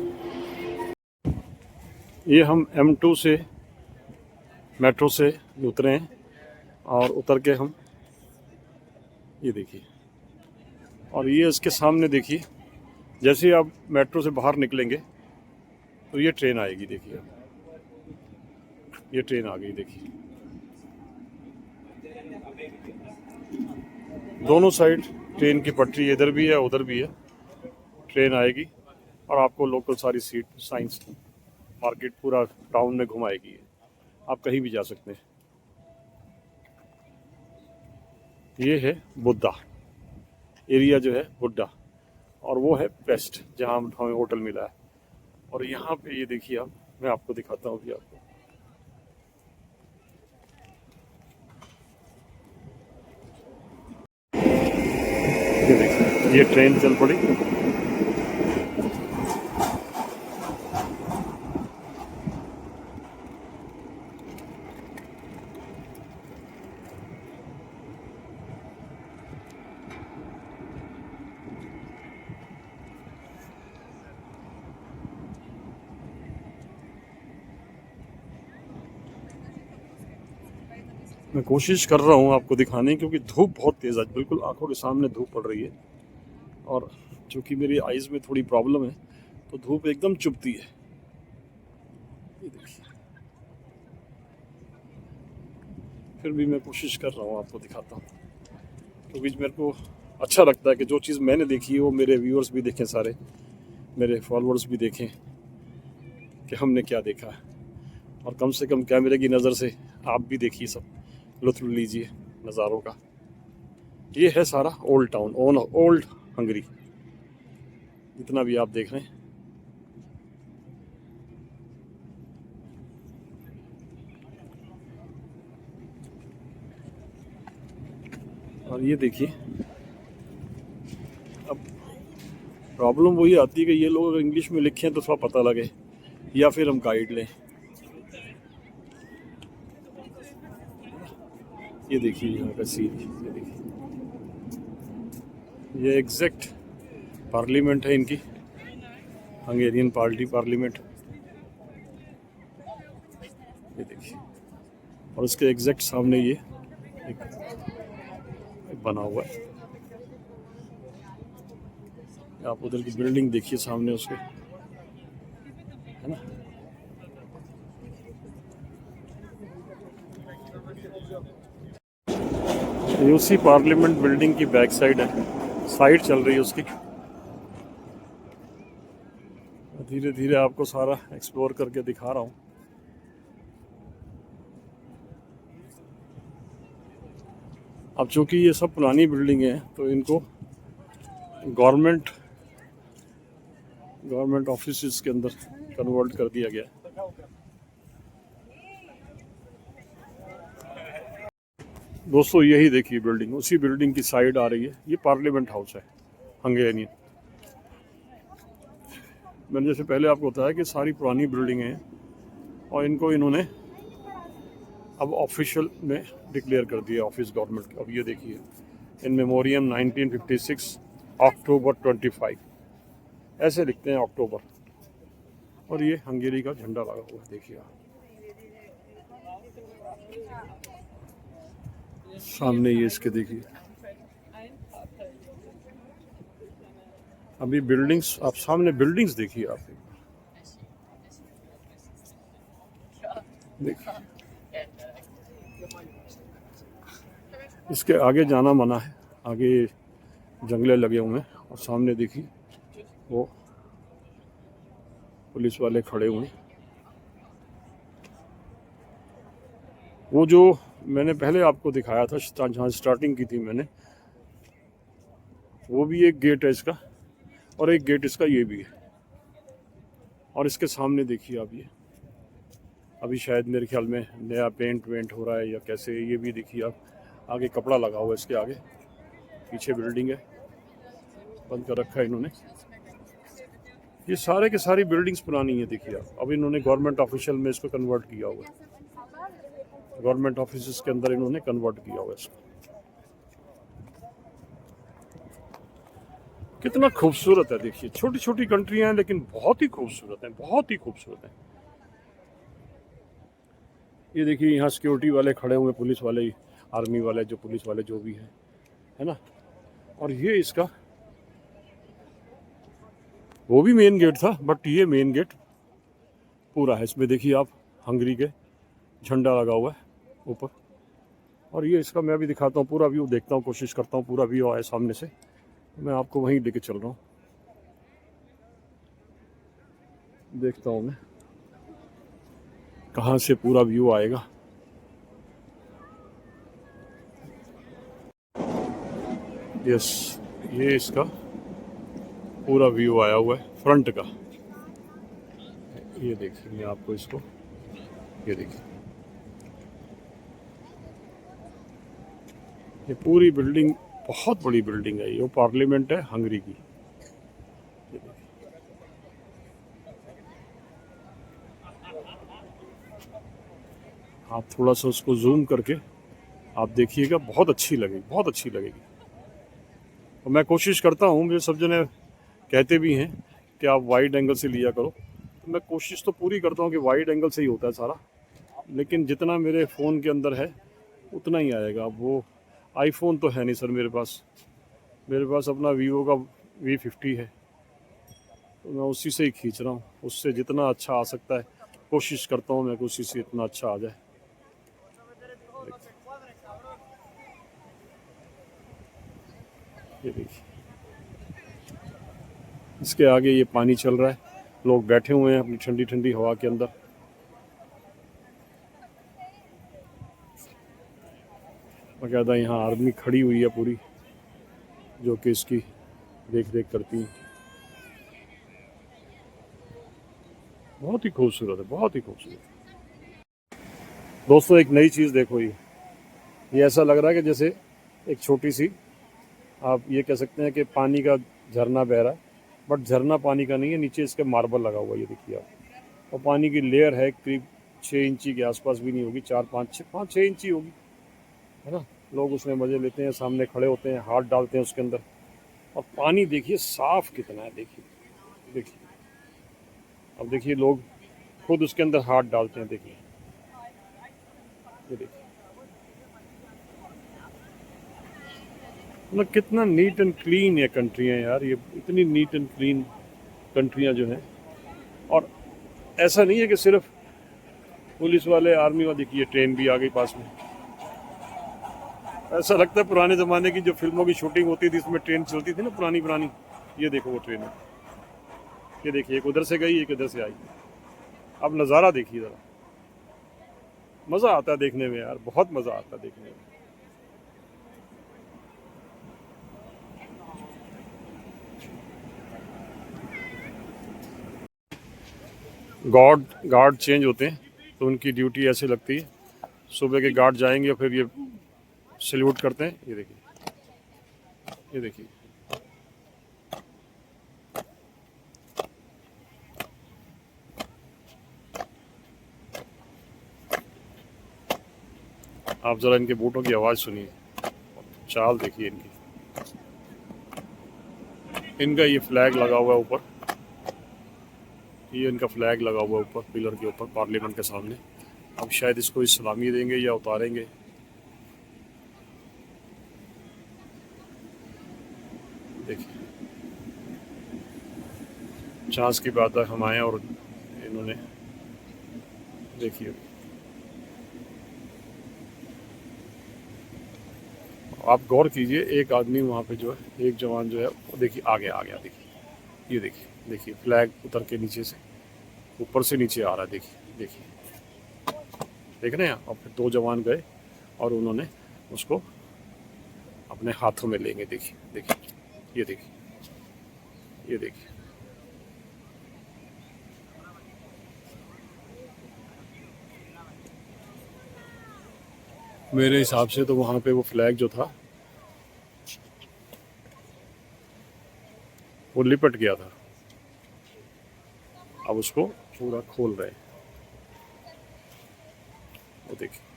ये हम M2 से मेट्रो से उतरे हैं, और उतर के हम ये देखिए, और ये इसके सामने देखिए, जैसे ही आप मेट्रो से बाहर निकलेंगे तो ये ट्रेन आएगी, देखिए ये ट्रेन आ गई, देखिए दोनों साइड ट्रेन की पटरी, इधर भी है उधर भी है, ट्रेन आएगी और आपको लोकल सारी सीट साइंस मार्केट पूरा टाउन में घुमाएगी, आप कहीं भी जा सकते हैं। ये है बुद्धा एरिया जो है बुद्धा, और वो है पेस्ट जहाँ हमें होटल मिला है। और यहाँ पे ये देखिए आप, मैं आपको दिखाता हूँ अभी आपको, ये देखिए ये ट्रेन चल पड़ी। मैं कोशिश कर रहा हूँ आपको दिखाने, क्योंकि धूप बहुत तेज़ है, बिल्कुल आंखों के सामने धूप पड़ रही है, और चूँकि मेरी आइज़ में थोड़ी प्रॉब्लम है तो धूप एकदम चुभती है। ये देखिए, फिर भी मैं कोशिश कर रहा हूँ आपको दिखाता हूँ, क्योंकि मेरे को अच्छा लगता है कि जो चीज़ मैंने देखी है वो मेरे व्यूअर्स भी देखें, सारे मेरे फॉलोअर्स भी देखें कि हमने क्या देखा है, और कम से कम कैमरे की नज़र से आप भी देखिए, सब लुत्फ़ लीजिए नज़ारों का। ये है सारा ओल्ड टाउन, ओल्ड हंगरी, जितना भी आप देख रहे हैं। और ये देखिए, अब प्रॉब्लम वही आती है कि ये लोग अगर इंग्लिश में लिखें तो थोड़ा पता लगे, या फिर हम गाइड लें। ये देखिए यहाँ का सीन, ये देखिए, ये एग्जैक्ट पार्लियामेंट है इनकी, हंगेरियन पार्लियामेंट। ये देखिए, और उसके एग्जैक्ट सामने ये एक बना हुआ है। आप उधर की बिल्डिंग देखिए सामने उसके, है ना। ये उसी पार्लियामेंट बिल्डिंग की बैक साइड है, साइड चल रही है उसकी। धीरे धीरे आपको सारा एक्सप्लोर करके दिखा रहा हूँ। अब चूंकि ये सब पुरानी बिल्डिंग है तो इनको गवर्नमेंट ऑफिस के अंदर कन्वर्ट कर दिया गया। दोस्तों यही देखिए बिल्डिंग, उसी बिल्डिंग की साइड आ रही है, ये पार्लियामेंट हाउस है हंगेरियन। मैंने जैसे पहले आपको बताया कि सारी पुरानी बिल्डिंगें हैं और इनको इन्होंने अब ऑफिशियल में डिक्लेयर कर दिया ऑफिस गवर्नमेंट का। अब ये देखिए, इन मेमोरियम 1956 अक्टूबर 25, ऐसे लिखते हैं अक्टूबर, और ये हंगेरी का झंडा लगा हुआ है, देखिए आप सामने। ये इसके देखिए, अभी बिल्डिंग्स, आप सामने बिल्डिंग्स देखिए, आप देखिए। इसके आगे जाना मना है, आगे जंगले लगे हुए हैं, और सामने देखिए वो पुलिस वाले खड़े हुए हैं। वो जो मैंने पहले आपको दिखाया था, जहाँ स्टार्टिंग की थी मैंने, वो भी एक गेट है इसका, और एक गेट इसका ये भी है। और इसके सामने देखिए आप, ये अभी शायद मेरे ख्याल में नया पेंट हो रहा है या कैसे। ये भी देखिए आप, आगे कपड़ा लगा हुआ है इसके आगे, पीछे बिल्डिंग है, बंद कर रखा है इन्होंने। ये सारे के सारी बिल्डिंग्स पुरानी है, देखिए आप। अब इन्होंने गवर्नमेंट ऑफिशियल में इसको कन्वर्ट किया हुआ है, गवर्नमेंट ऑफिस के अंदर इन्होंने कन्वर्ट किया हुआ है इसको। कितना खूबसूरत है, देखिए। छोटी छोटी कंट्रियां हैं लेकिन बहुत ही खूबसूरत हैं, बहुत ही खूबसूरत हैं। ये देखिए, यहाँ सिक्योरिटी वाले खड़े हुए, पुलिस वाले, आर्मी वाले, जो पुलिस वाले जो भी है ना। और ये इसका, वो भी मेन गेट था, बट ये मेन गेट पूरा है। इसमें देखिए आप, हंगरी के झंडा लगा हुआ है ऊपर। और ये इसका मैं भी दिखाता हूँ, पूरा व्यू देखता हूँ, कोशिश करता हूँ पूरा व्यू आए सामने से। मैं आपको वहीं लेके चल रहा हूँ, देखता हूँ मैं कहाँ से पूरा व्यू आएगा। यस, ये इसका पूरा व्यू आया हुआ है फ्रंट का। ये देखिए, मैं आपको इसको, ये देखिए, ये पूरी बिल्डिंग बहुत बड़ी बिल्डिंग है। ये पार्लियामेंट है हंगरी की। आप थोड़ा सा उसको जूम करके आप देखिएगा, बहुत अच्छी लगेगी, बहुत अच्छी लगेगी। और मैं कोशिश करता हूँ, मुझे सब जने कहते भी हैं कि आप वाइड एंगल से लिया करो, तो मैं कोशिश तो पूरी करता हूँ कि वाइड एंगल से ही होता है सारा, लेकिन जितना मेरे फ़ोन के अंदर है उतना ही आएगा। अब वो आईफोन तो है नहीं सर मेरे पास अपना वीवो का V50 है, तो मैं उसी से ही खींच रहा हूँ। उससे जितना अच्छा आ सकता है कोशिश करता हूँ मैं कि उसी से इतना अच्छा आ जाए। ये देखिए, इसके आगे ये पानी चल रहा है, लोग बैठे हुए हैं अपनी ठंडी ठंडी हवा के अंदर। बाकायदा यहाँ आर्मी खड़ी हुई है पूरी, जो कि इसकी देख रेख करती है। बहुत ही खूबसूरत है, बहुत ही खूबसूरत। दोस्तों एक नई चीज़ देखो, ये ऐसा लग रहा है कि जैसे एक छोटी सी, आप ये कह सकते हैं कि पानी का झरना बह रहा है, बट झरना पानी का नहीं है, नीचे इसके मार्बल लगा हुआ है, ये देखिए आप। और पानी की लेयर है करीब 6 इंची के आसपास भी नहीं होगी, 4-5-6 इंची होगी, है ना। लोग उसमें मज़े लेते हैं, सामने खड़े होते हैं, हाथ डालते हैं उसके अंदर, और पानी देखिए साफ़ कितना है, देखिए देखिए। अब देखिए लोग खुद उसके अंदर हाथ डालते हैं, देखिए ये देखिए, मतलब कितना नीट एंड क्लीन ये कंट्री है यार, ये इतनी नीट एंड क्लीन कंट्रियां जो हैं। और ऐसा नहीं है कि सिर्फ पुलिस वाले, आर्मी वाले, देखिए ट्रेन भी आ गई पास में। ऐसा लगता है पुराने ज़माने की जो फिल्मों की शूटिंग होती थी, इसमें ट्रेन चलती थी ना पुरानी पुरानी। ये देखो वो ट्रेन है, ये देखिए, एक उधर से गई एक इधर से आई। अब नज़ारा देखिए ज़रा, मज़ा आता है देखने में यार, बहुत मज़ा आता है देखने में। गार्ड चेंज होते हैं तो उनकी ड्यूटी ऐसे लगती है। सुबह के गार्ड जाएंगे और फिर ये सल्यूट करते हैं, ये देखिए, ये देखिए। आप ज़रा इनके बूटों की आवाज़ सुनिए, चाल देखिए इनकी। इनका ये फ्लैग लगा हुआ है ऊपर, ये इनका फ्लैग लगा हुआ है ऊपर पिलर के ऊपर, पार्लियामेंट के सामने। अब शायद इसको सलामी देंगे या उतारेंगे। देखिए, चांस की बात है हम आए और इन्होंने, देखिए आप गौर कीजिए, एक आदमी वहाँ पे जो है, एक जवान जो है वो देखिए आगे आ गया, देखिए ये देखिए, देखिए फ्लैग उतर के नीचे से ऊपर से नीचे आ रहा है, देखिए देखिए, देख रहे हैं। और फिर 2 जवान गए और उन्होंने उसको अपने हाथों में लेंगे, देखिए देखिए, ये देखिए, ये देखिए। मेरे हिसाब से तो वहाँ पे वो फ्लैग जो था वो लिपट गया था, अब उसको पूरा खोल रहे हैं, वो देखिए।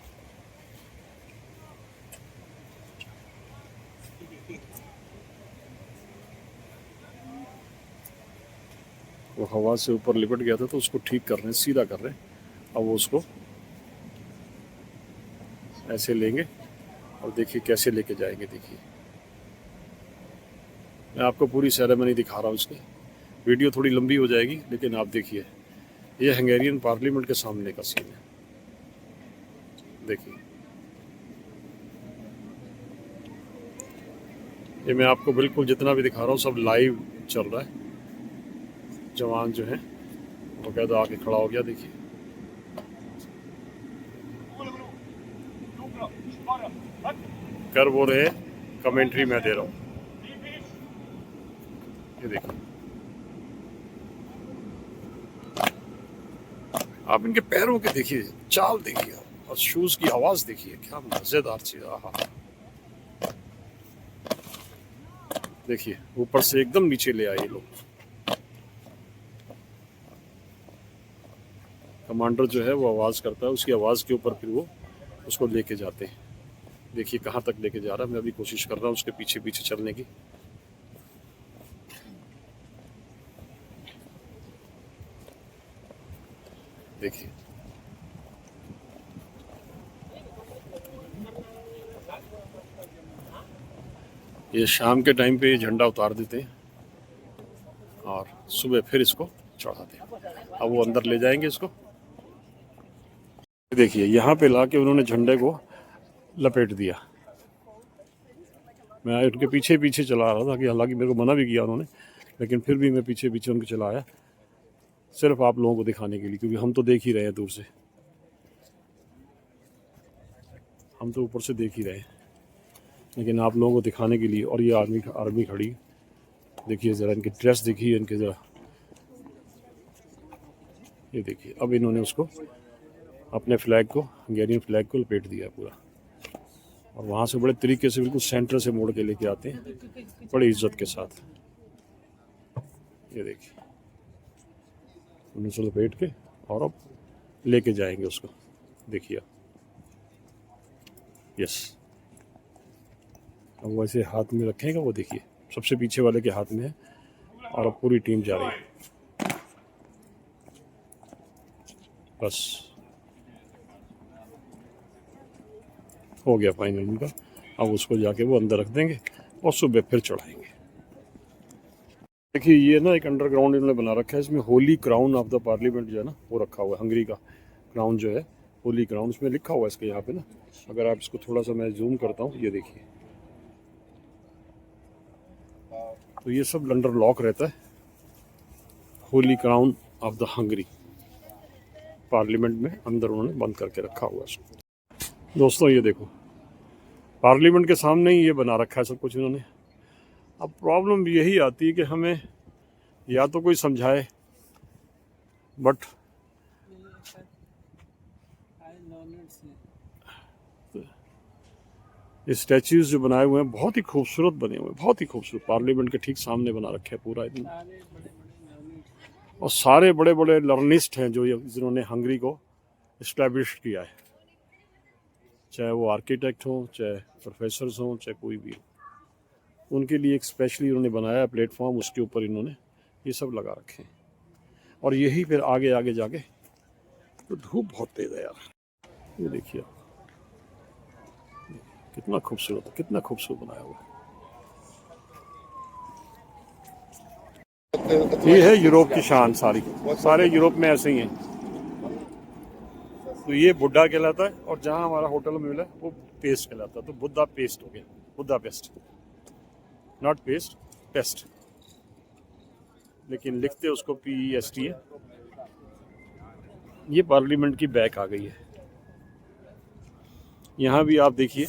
वो हवा से ऊपर लिपट गया था तो उसको ठीक कर रहे हैं, सीधा कर रहे हैं। अब वो उसको ऐसे लेंगे और देखिए कैसे लेके जाएंगे। देखिए मैं आपको पूरी सेरेमनी दिखा रहा हूँ इसकी, वीडियो थोड़ी लंबी हो जाएगी, लेकिन आप देखिए, ये हंगेरियन पार्लियामेंट के सामने का सीन है, देखिए। ये मैं आपको बिल्कुल जितना भी दिखा रहा हूँ सब लाइव चल रहा है। जवान जो है वो कहता आके खड़ा हो गया, देखिए। कर वो रहे, कमेंट्री मैं दे रहा हूँ, ये देखिए। आप इनके पैरों के देखिए, चाल देखिए, और शूज की आवाज देखिए, क्या मजेदार चीज। आहा, देखिए ऊपर से एकदम नीचे ले आए ये लोग। कमांडर जो है वो आवाज करता है, उसकी आवाज के ऊपर फिर वो उसको लेके जाते हैं। देखिए कहाँ तक लेके जा रहा है, मैं अभी कोशिश कर रहा हूँ उसके पीछे पीछे चलने की। देखिए ये शाम के टाइम पे ये झंडा उतार देते हैं और सुबह फिर इसको चढ़ाते हैं। अब वो अंदर ले जाएंगे इसको। देखिए यहाँ पे ला के उन्होंने झंडे को लपेट दिया। मैं उनके पीछे पीछे चला रहा था, कि हालांकि मेरे को मना भी किया उन्होंने, लेकिन फिर भी मैं पीछे पीछे उनके चलाया। सिर्फ आप लोगों को दिखाने के लिए, क्योंकि हम तो देख ही रहे हैं दूर से, हम तो ऊपर से देख ही रहे हैं, लेकिन आप लोगों को दिखाने के लिए। और ये आर्मी खड़ी, देखिए ज़रा इनकी ड्रेस देखिए इनके ज़रा, ये देखिए अब इन्होंने उसको अपने फ्लैग को, हंगेरियन फ्लैग को लपेट दिया पूरा, और वहाँ से बड़े तरीके से बिल्कुल सेंटर से मोड़ के लेके आते हैं बड़ी इज्जत के साथ। ये देखिए उन्हें से लपेट के और अब लेके जाएंगे उसको, देखिए यस, अब वैसे हाथ में रखेगा वो, देखिए सबसे पीछे वाले के हाथ में है, और अब पूरी टीम जा रही है। बस हो गया फाइनल उनका, अब उसको जाके वो अंदर रख देंगे और सुबह फिर चढ़ाएंगे। देखिए ये ना एक अंडरग्राउंड इन्होंने बना रखा है, इसमें Holi crown of the parliament जो है ना वो रखा हुआ है, हंगरी का क्राउन जो है, होली क्राउन, उसमें लिखा हुआ है इसके यहाँ पे ना, अगर आप इसको थोड़ा सा मैं जूम करता हूँ, ये देखिए, तो ये सब अंडर लॉक रहता है, Holi crown of the Hungary, parliament में अंदर उन्होंने बंद करके रखा हुआ है इसको। दोस्तों ये देखो पार्लियामेंट के सामने ही ये बना रखा है सब कुछ इन्होंने। अब प्रॉब्लम यही आती है कि हमें या तो कोई समझाए, बट ये स्टैच्यूज जो बनाए हुए हैं बहुत ही खूबसूरत बने हुए हैं, बहुत ही खूबसूरत, पार्लियामेंट के ठीक सामने बना रखे हैं पूरा इतना, और सारे बड़े बड़े लर्निस्ट हैं जो जिन्होंने हंगरी को इस्टेब्लिश किया है, चाहे वो आर्किटेक्ट हों, चाहे प्रोफेसर्स हों, चाहे कोई भी हो, उनके लिए एक स्पेशली उन्होंने बनाया प्लेटफॉर्म, उसके ऊपर इन्होंने ये सब लगा रखे हैं। और यही फिर आगे आगे जाके, तो धूप बहुत तेज़ है यार, ये देखिए कितना खूबसूरत है, कितना खूबसूरत बनाया हुआ है। ये है यूरोप की शान, सारे यूरोप में ऐसे ही हैं। तो ये बुड्ढा कहलाता है, और जहाँ हमारा होटल में मिला वो पेस्ट कहलाता है, तो बुद्धा पेस्ट हो गया, Buddha paste, not paste, paste, लेकिन लिखते उसको PEST है। ये पार्लियामेंट की बैक आ गई है, यहाँ भी आप देखिए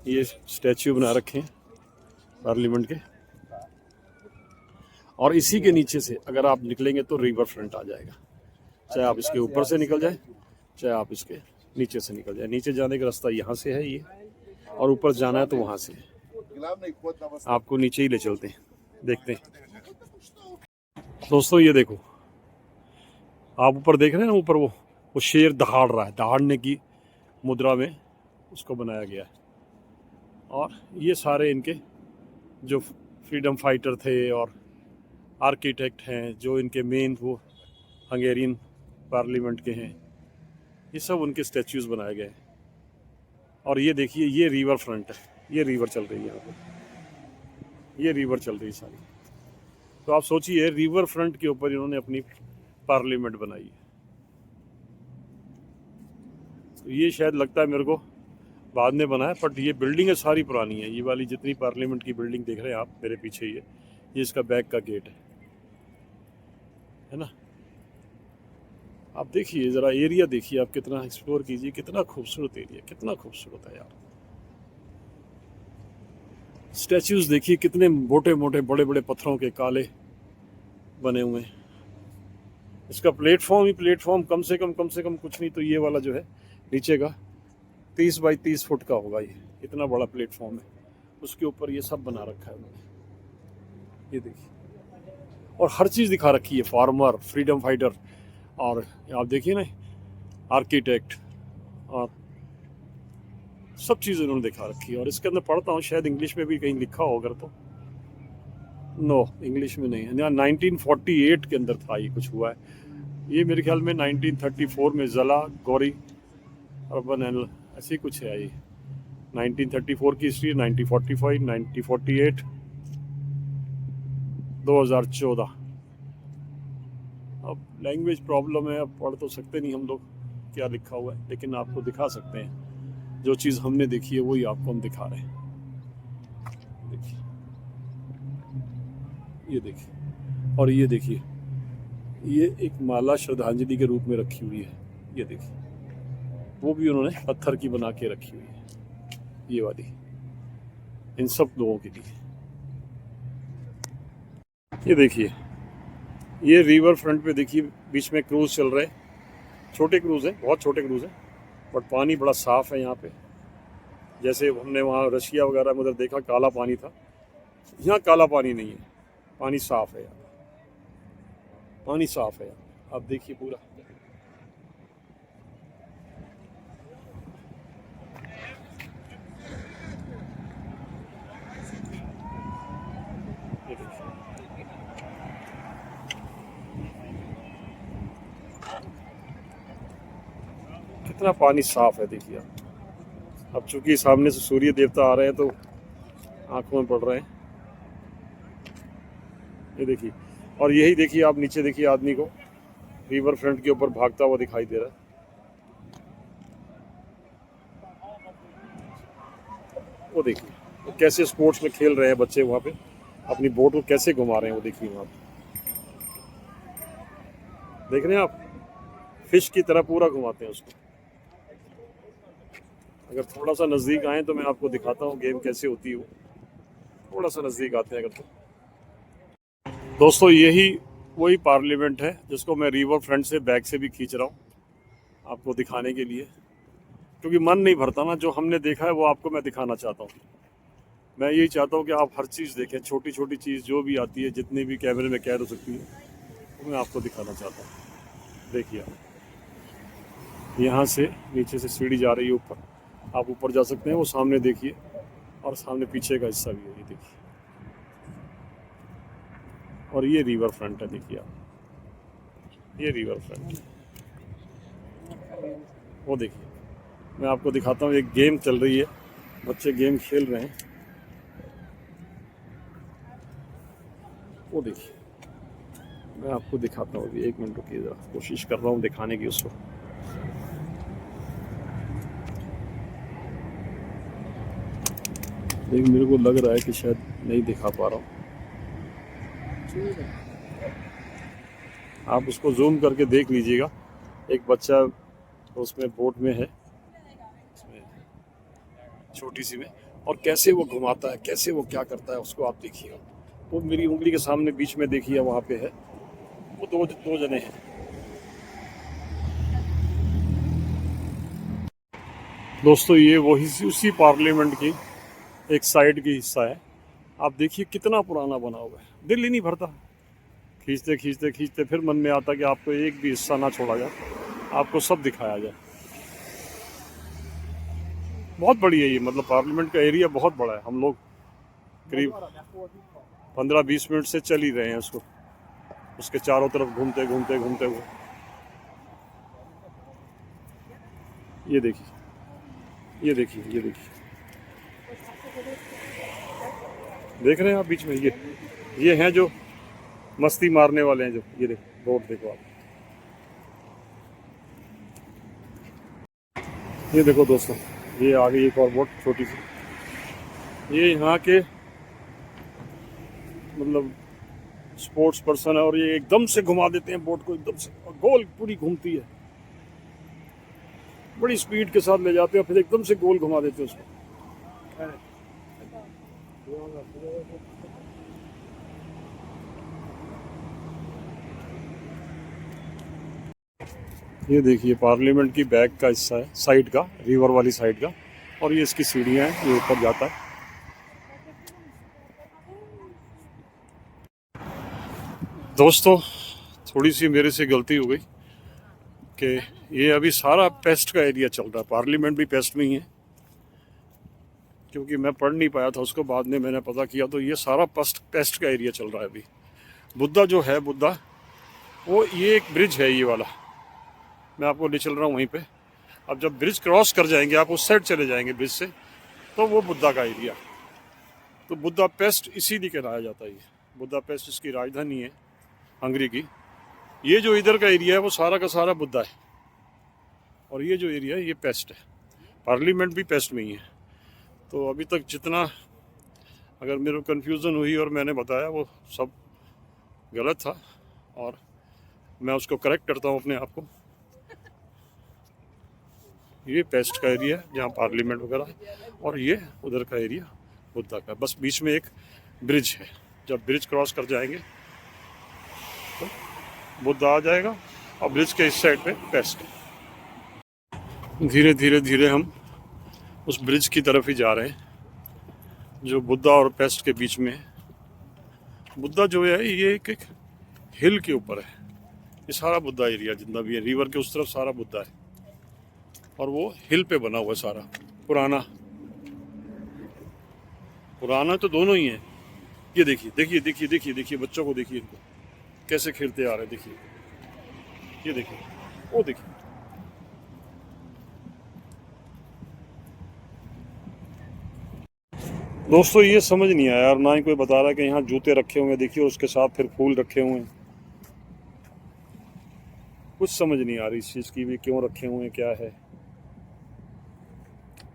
ये स्टैच्यू बना रखे हैं पार्लियामेंट के, और इसी के नीचे से अगर आप निकलेंगे तो रिवर फ्रंट आ जाएगा, चाहे आप इसके ऊपर से निकल जाए, चाहे आप इसके नीचे से निकल जाए। नीचे जाने का रास्ता यहाँ से है ये, और ऊपर जाना है तो वहाँ से, आपको नीचे ही ले चलते हैं, देखते हैं। दोस्तों ये देखो आप ऊपर देख रहे हैं ना, ऊपर वो शेर दहाड़ रहा है, दहाड़ने की मुद्रा में उसको बनाया गया है, और ये सारे इनके जो फ्रीडम फाइटर थे और आर्किटेक्ट हैं, जो इनके मेन वो हंगेरियन पार्लियामेंट के हैं, ये सब उनके स्टैच्यूज बनाए गए हैं। और ये देखिए ये रिवर फ्रंट है, ये रिवर चल रही है यहाँ पर, ये रिवर चल रही है सारी। तो आप सोचिए रिवर फ्रंट के ऊपर इन्होंने अपनी पार्लियामेंट बनाई है। तो ये शायद लगता है मेरे को बाद में बना है, बट ये बिल्डिंगें सारी पुरानी है। ये वाली जितनी पार्लियामेंट की बिल्डिंग देख रहे हैं आप मेरे पीछे ही है, ये इसका बैक का गेट है ना। आप देखिए ज़रा एरिया देखिए, आप कितना एक्सप्लोर कीजिए, कितना खूबसूरत एरिया, कितना खूबसूरत है यार। स्टैच्यूज देखिए कितने मोटे मोटे बड़े बड़े पत्थरों के काले बने हुए हैं। इसका प्लेटफॉर्म कम से कम कुछ नहीं तो ये वाला जो है नीचे का 30 बाई 30 फुट का होगा, ये इतना बड़ा प्लेटफॉर्म है, उसके ऊपर ये सब बना रखा है उन्होंने, ये देखिए। और हर चीज़ दिखा रखी है, फार्मर, फ्रीडम फाइटर, और आप देखिए ना आर्किटेक्ट, और सब चीज़ उन्होंने दिखा रखी है। और इसके अंदर पढ़ता हूँ, शायद इंग्लिश में भी कहीं लिखा हो अगर तो, नो इंग्लिश में नहीं है, यहाँ 1948 के अंदर था ये कुछ हुआ है। ये मेरे ख्याल में 1934 में ज़ला गौरी अर्बन एंड ऐसे कुछ है। ये 1934 की हिस्ट्री, 1945, 1948, 2014। अब लैंग्वेज प्रॉब्लम है, अब पढ़ तो सकते नहीं हम लोग क्या लिखा हुआ है, लेकिन आपको दिखा सकते हैं जो चीज़ हमने देखी है वही आपको हम दिखा रहे हैं। देखिए ये देखिए, और ये देखिए ये एक माला श्रद्धांजलि के रूप में रखी हुई है, ये देखिए, वो भी उन्होंने पत्थर की बना के रखी हुई है, ये वाली, इन सब लोगों के लिए। ये देखिए, ये रिवर फ्रंट पे देखिए बीच में क्रूज चल रहे हैं, छोटे क्रूज हैं, बहुत छोटे क्रूज हैं, बट पानी बड़ा साफ है यहाँ पे। जैसे हमने वहाँ रशिया वगैरह में उधर देखा काला पानी था, यहाँ काला पानी नहीं है, पानी साफ है यहाँ, पानी साफ है यहाँ, आप देखिए पूरा। ये देखिए, कितना पानी साफ है, देखिए आप। अब चूंकि सामने से सूर्य देवता आ रहे हैं तो आंखों में पड़ रहे हैं, ये देखिए। और यही देखिए आप, नीचे देखिए आदमी को रिवर फ्रंट के ऊपर भागता हुआ दिखाई दे रहा है, वो देखिए वो कैसे स्पोर्ट्स में खेल रहे हैं बच्चे, वहाँ पे अपनी बोट को कैसे घुमा रहे हैं, वो देखिए वहाँ पे देख रहे हैं आप, फिश की तरह पूरा घुमाते हैं उसको। अगर थोड़ा सा नज़दीक आए तो मैं आपको दिखाता हूँ गेम कैसे होती है वो, थोड़ा सा नज़दीक आते हैं अगर तो। दोस्तों यही वही पार्लियामेंट है जिसको मैं रिवर फ्रंट से बैक से भी खींच रहा हूँ आपको दिखाने के लिए, क्योंकि मन नहीं भरता ना, जो हमने देखा है वो आपको मैं दिखाना चाहता हूँ। मैं यही चाहता हूँ कि आप हर चीज़ देखें, छोटी छोटी चीज़ जो भी आती है, जितनी भी कैमरे में कैद हो सकती है, वो मैं आपको दिखाना चाहता हूँ। देखिए आप, यहाँ से नीचे से सीढ़ी जा रही है ऊपर, आप ऊपर जा सकते हैं, वो सामने देखिए, और सामने पीछे का हिस्सा भी है, ये देखिए। और ये रिवर फ्रंट है, देखिए आप, ये रिवर फ्रंट, वो देखिए। मैं आपको दिखाता हूँ, एक गेम चल रही है, बच्चे गेम खेल रहे हैं, वो देखिए। मैं आपको दिखाता हूँ अभी, 1 मिनट रुकिए ज़रा, कोशिश कर रहा हूँ दिखाने की उसको। लेकिन मेरे को लग रहा है कि शायद नहीं दिखा पा रहा हूँ, आप उसको जूम करके देख लीजिएगा। एक बच्चा उसमें बोट में है, उसमें छोटी सी में, और कैसे वो घुमाता है, कैसे वो क्या करता है, उसको आप देखिएगा। वो मेरी उंगली के सामने बीच में देखिए, वहाँ पे है वो, दो जने हैं। दोस्तों ये वही उसी पार्लियामेंट की एक साइड की हिस्सा है, आप देखिए कितना पुराना बना हुआ है, दिल ही नहीं भरता, खींचते खींचते खींचते फिर मन में आता कि आपको एक भी हिस्सा ना छोड़ा जाए, आपको सब दिखाया जाए। बहुत बड़ी है ये, मतलब पार्लियामेंट का एरिया बहुत बड़ा है। हम लोग करीब 15-20 मिनट से चल ही रहे हैं उसको, उसके चारों तरफ घूमते घूमते घूमते हुए। ये देखिए, ये देखिए, ये देखिए, देख रहे हैं आप बीच में, ये हैं जो मस्ती मारने वाले हैं, जो ये देखो बोट देखो आप, ये देखो दोस्तों, ये आ गई एक और बोट छोटी सी, ये यहाँ के मतलब स्पोर्ट्स पर्सन है, और ये एकदम से घुमा देते हैं बोट को, एकदम से, और गोल पूरी घूमती है, बड़ी स्पीड के साथ ले जाते हैं, फिर एकदम से गोल घुमा देते हैं उसको। ये देखिए पार्लियामेंट की बैक का हिस्सा है, साइड का, रिवर वाली साइड का, और ये इसकी सीढ़ियाँ हैं, ये ऊपर जाता है। दोस्तों थोड़ी सी मेरे से गलती हो गई कि ये अभी सारा पेस्ट का एरिया चल रहा है, पार्लियामेंट भी पेस्ट में ही है, क्योंकि मैं पढ़ नहीं पाया था उसको, बाद में मैंने पता किया तो ये सारा पेस्ट का एरिया चल रहा है अभी। बुद्धा जो है, बुद्धा, वो ये एक ब्रिज है, ये वाला मैं आपको ले चल रहा हूँ वहीं पे। अब जब ब्रिज क्रॉस कर जाएंगे, आप उस साइड चले जाएंगे ब्रिज से, तो वो बुद्धा का एरिया। तो बुद्धा पेस्ट इसीलिए कहलाया जाता है, ये बुद्धा पेस्ट इसकी राजधानी है हंगरी की। ये जो इधर का एरिया है वो सारा का सारा बुद्धा है, और ये जो एरिया है ये पेस्ट है, पार्लियामेंट भी पेस्ट में ही है। तो अभी तक जितना अगर मेरे को कन्फ्यूज़न हुई और मैंने बताया वो सब गलत था, और मैं उसको करेक्ट करता हूँ अपने आप को। ये पेस्ट का एरिया है जहाँ पार्लियामेंट वगैरह है, और ये उधर का एरिया बुद्धा का। बस बीच में एक ब्रिज है, जब ब्रिज क्रॉस कर जाएंगे तो बुद्धा आ जाएगा, और ब्रिज के इस साइड पे पेस्ट है। धीरे धीरे धीरे हम उस ब्रिज की तरफ ही जा रहे हैं जो बुद्धा और पेस्ट के बीच में है। बुद्धा जो है ये एक हिल के ऊपर है। ये सारा बुद्धा एरिया जितना भी है, रिवर के उस तरफ सारा बुद्धा है, और वो हिल पे बना हुआ है सारा। पुराना तो दोनों ही हैं। ये देखिए देखिए देखिए देखिए देखिए बच्चों को देखिए, इनको कैसे खेलते आ रहे हैं। देखिए, ये देखिए, वो देखिए। दोस्तों ये समझ नहीं आया यार, ना ही कोई बता रहा है कि यहाँ जूते रखे हुए हैं, देखिए, और उसके साथ फिर फूल रखे हुए हैं। कुछ समझ नहीं आ रही इस चीज़ की भी, क्यों रखे हुए हैं, क्या है।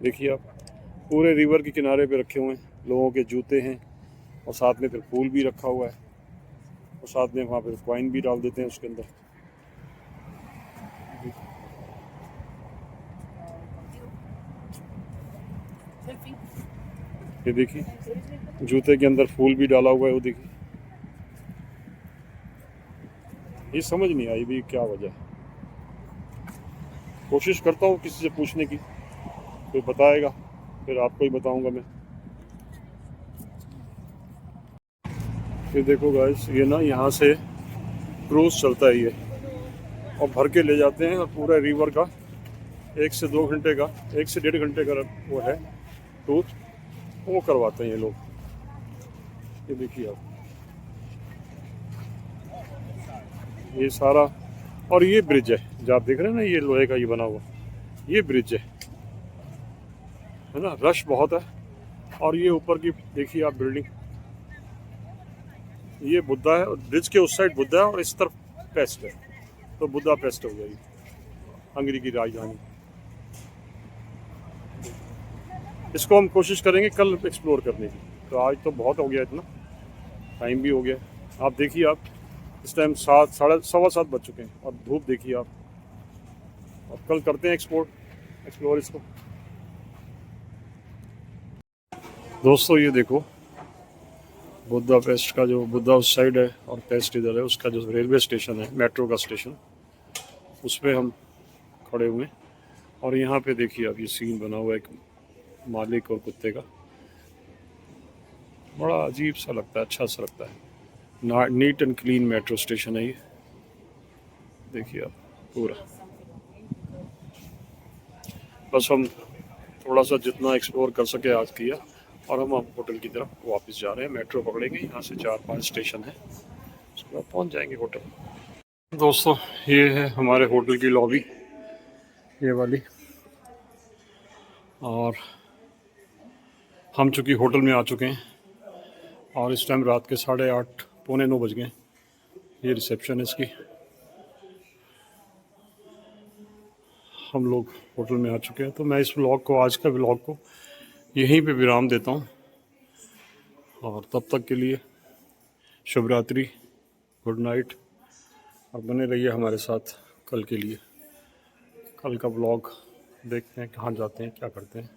देखिए आप, पूरे रिवर के किनारे पे रखे हुए हैं, लोगों के जूते हैं, और साथ में फिर फूल भी रखा हुआ है, और साथ में वहाँ पर कॉइन भी डाल देते हैं उसके अंदर। ये देखिए, जूते के अंदर फूल भी डाला हुआ है, वो देखिए। ये समझ नहीं आई भी क्या वजह है। कोशिश करता हूँ किसी से पूछने की, कोई बताएगा फिर आपको ही बताऊंगा मैं। ये देखो गाइस, ये ना यहाँ से क्रूज चलता है ये, और भर के ले जाते हैं, और पूरा रिवर का 1 से 2 घंटे का, 1 से 1.5 घंटे का वो है टूर, वो करवाते हैं ये लोग। ये देखिए आप, ये सारा, और ये ब्रिज है जो आप देख रहे हैं ना, ये लोहे का ये बना हुआ, ये ब्रिज है ना। रश बहुत है, और ये ऊपर की देखिए आप बिल्डिंग, ये बुद्धा है, और ब्रिज के उस साइड बुद्धा है, और इस तरफ पेस्ट है, तो बुद्धा पेस्ट हो गया ये, हंगरी की राजधानी। इसको हम कोशिश करेंगे कल एक्सप्लोर करने की, तो आज तो बहुत हो गया, इतना टाइम भी हो गया। आप देखिए, आप इस टाइम 7:30 बज चुके हैं, और धूप देखिए आप। और कल करते हैं एक्सप्लोर इसको। दोस्तों ये देखो, बुद्धा पेस्ट का, जो बुद्धा उस साइड है और पेस्ट इधर है, उसका जो रेलवे स्टेशन है, मेट्रो का स्टेशन, उस पर हम खड़े हुए हैं। और यहाँ पे देखिए अब ये सीन बना हुआ है एक मालिक और कुत्ते का, बड़ा अजीब सा लगता है, अच्छा सा लगता है। Neat and clean metro station है ये, देखिए आप पूरा। बस हम थोड़ा सा जितना एक्सप्लोर कर सके आज किया, और हम होटल की तरफ वापस जा रहे हैं। मेट्रो पकड़ेंगे, यहाँ से 4-5 स्टेशन है, उसके बाद पहुँच जाएंगे होटल। दोस्तों ये है हमारे होटल की लॉबी, ये वाली, और हम चूँकि होटल में आ चुके हैं, और इस टाइम रात के 8:30 पौने 9 बज गए। ये रिसेप्शन है इसकी। हम लोग होटल में आ चुके हैं, तो मैं इस व्लॉग को, आज का व्लॉग को यहीं पे विराम देता हूँ, और तब तक के लिए शुभ रात्रि, गुड नाइट, और बने रहिए हमारे साथ कल के लिए। कल का व्लॉग देखते हैं कहाँ जाते हैं, क्या करते हैं।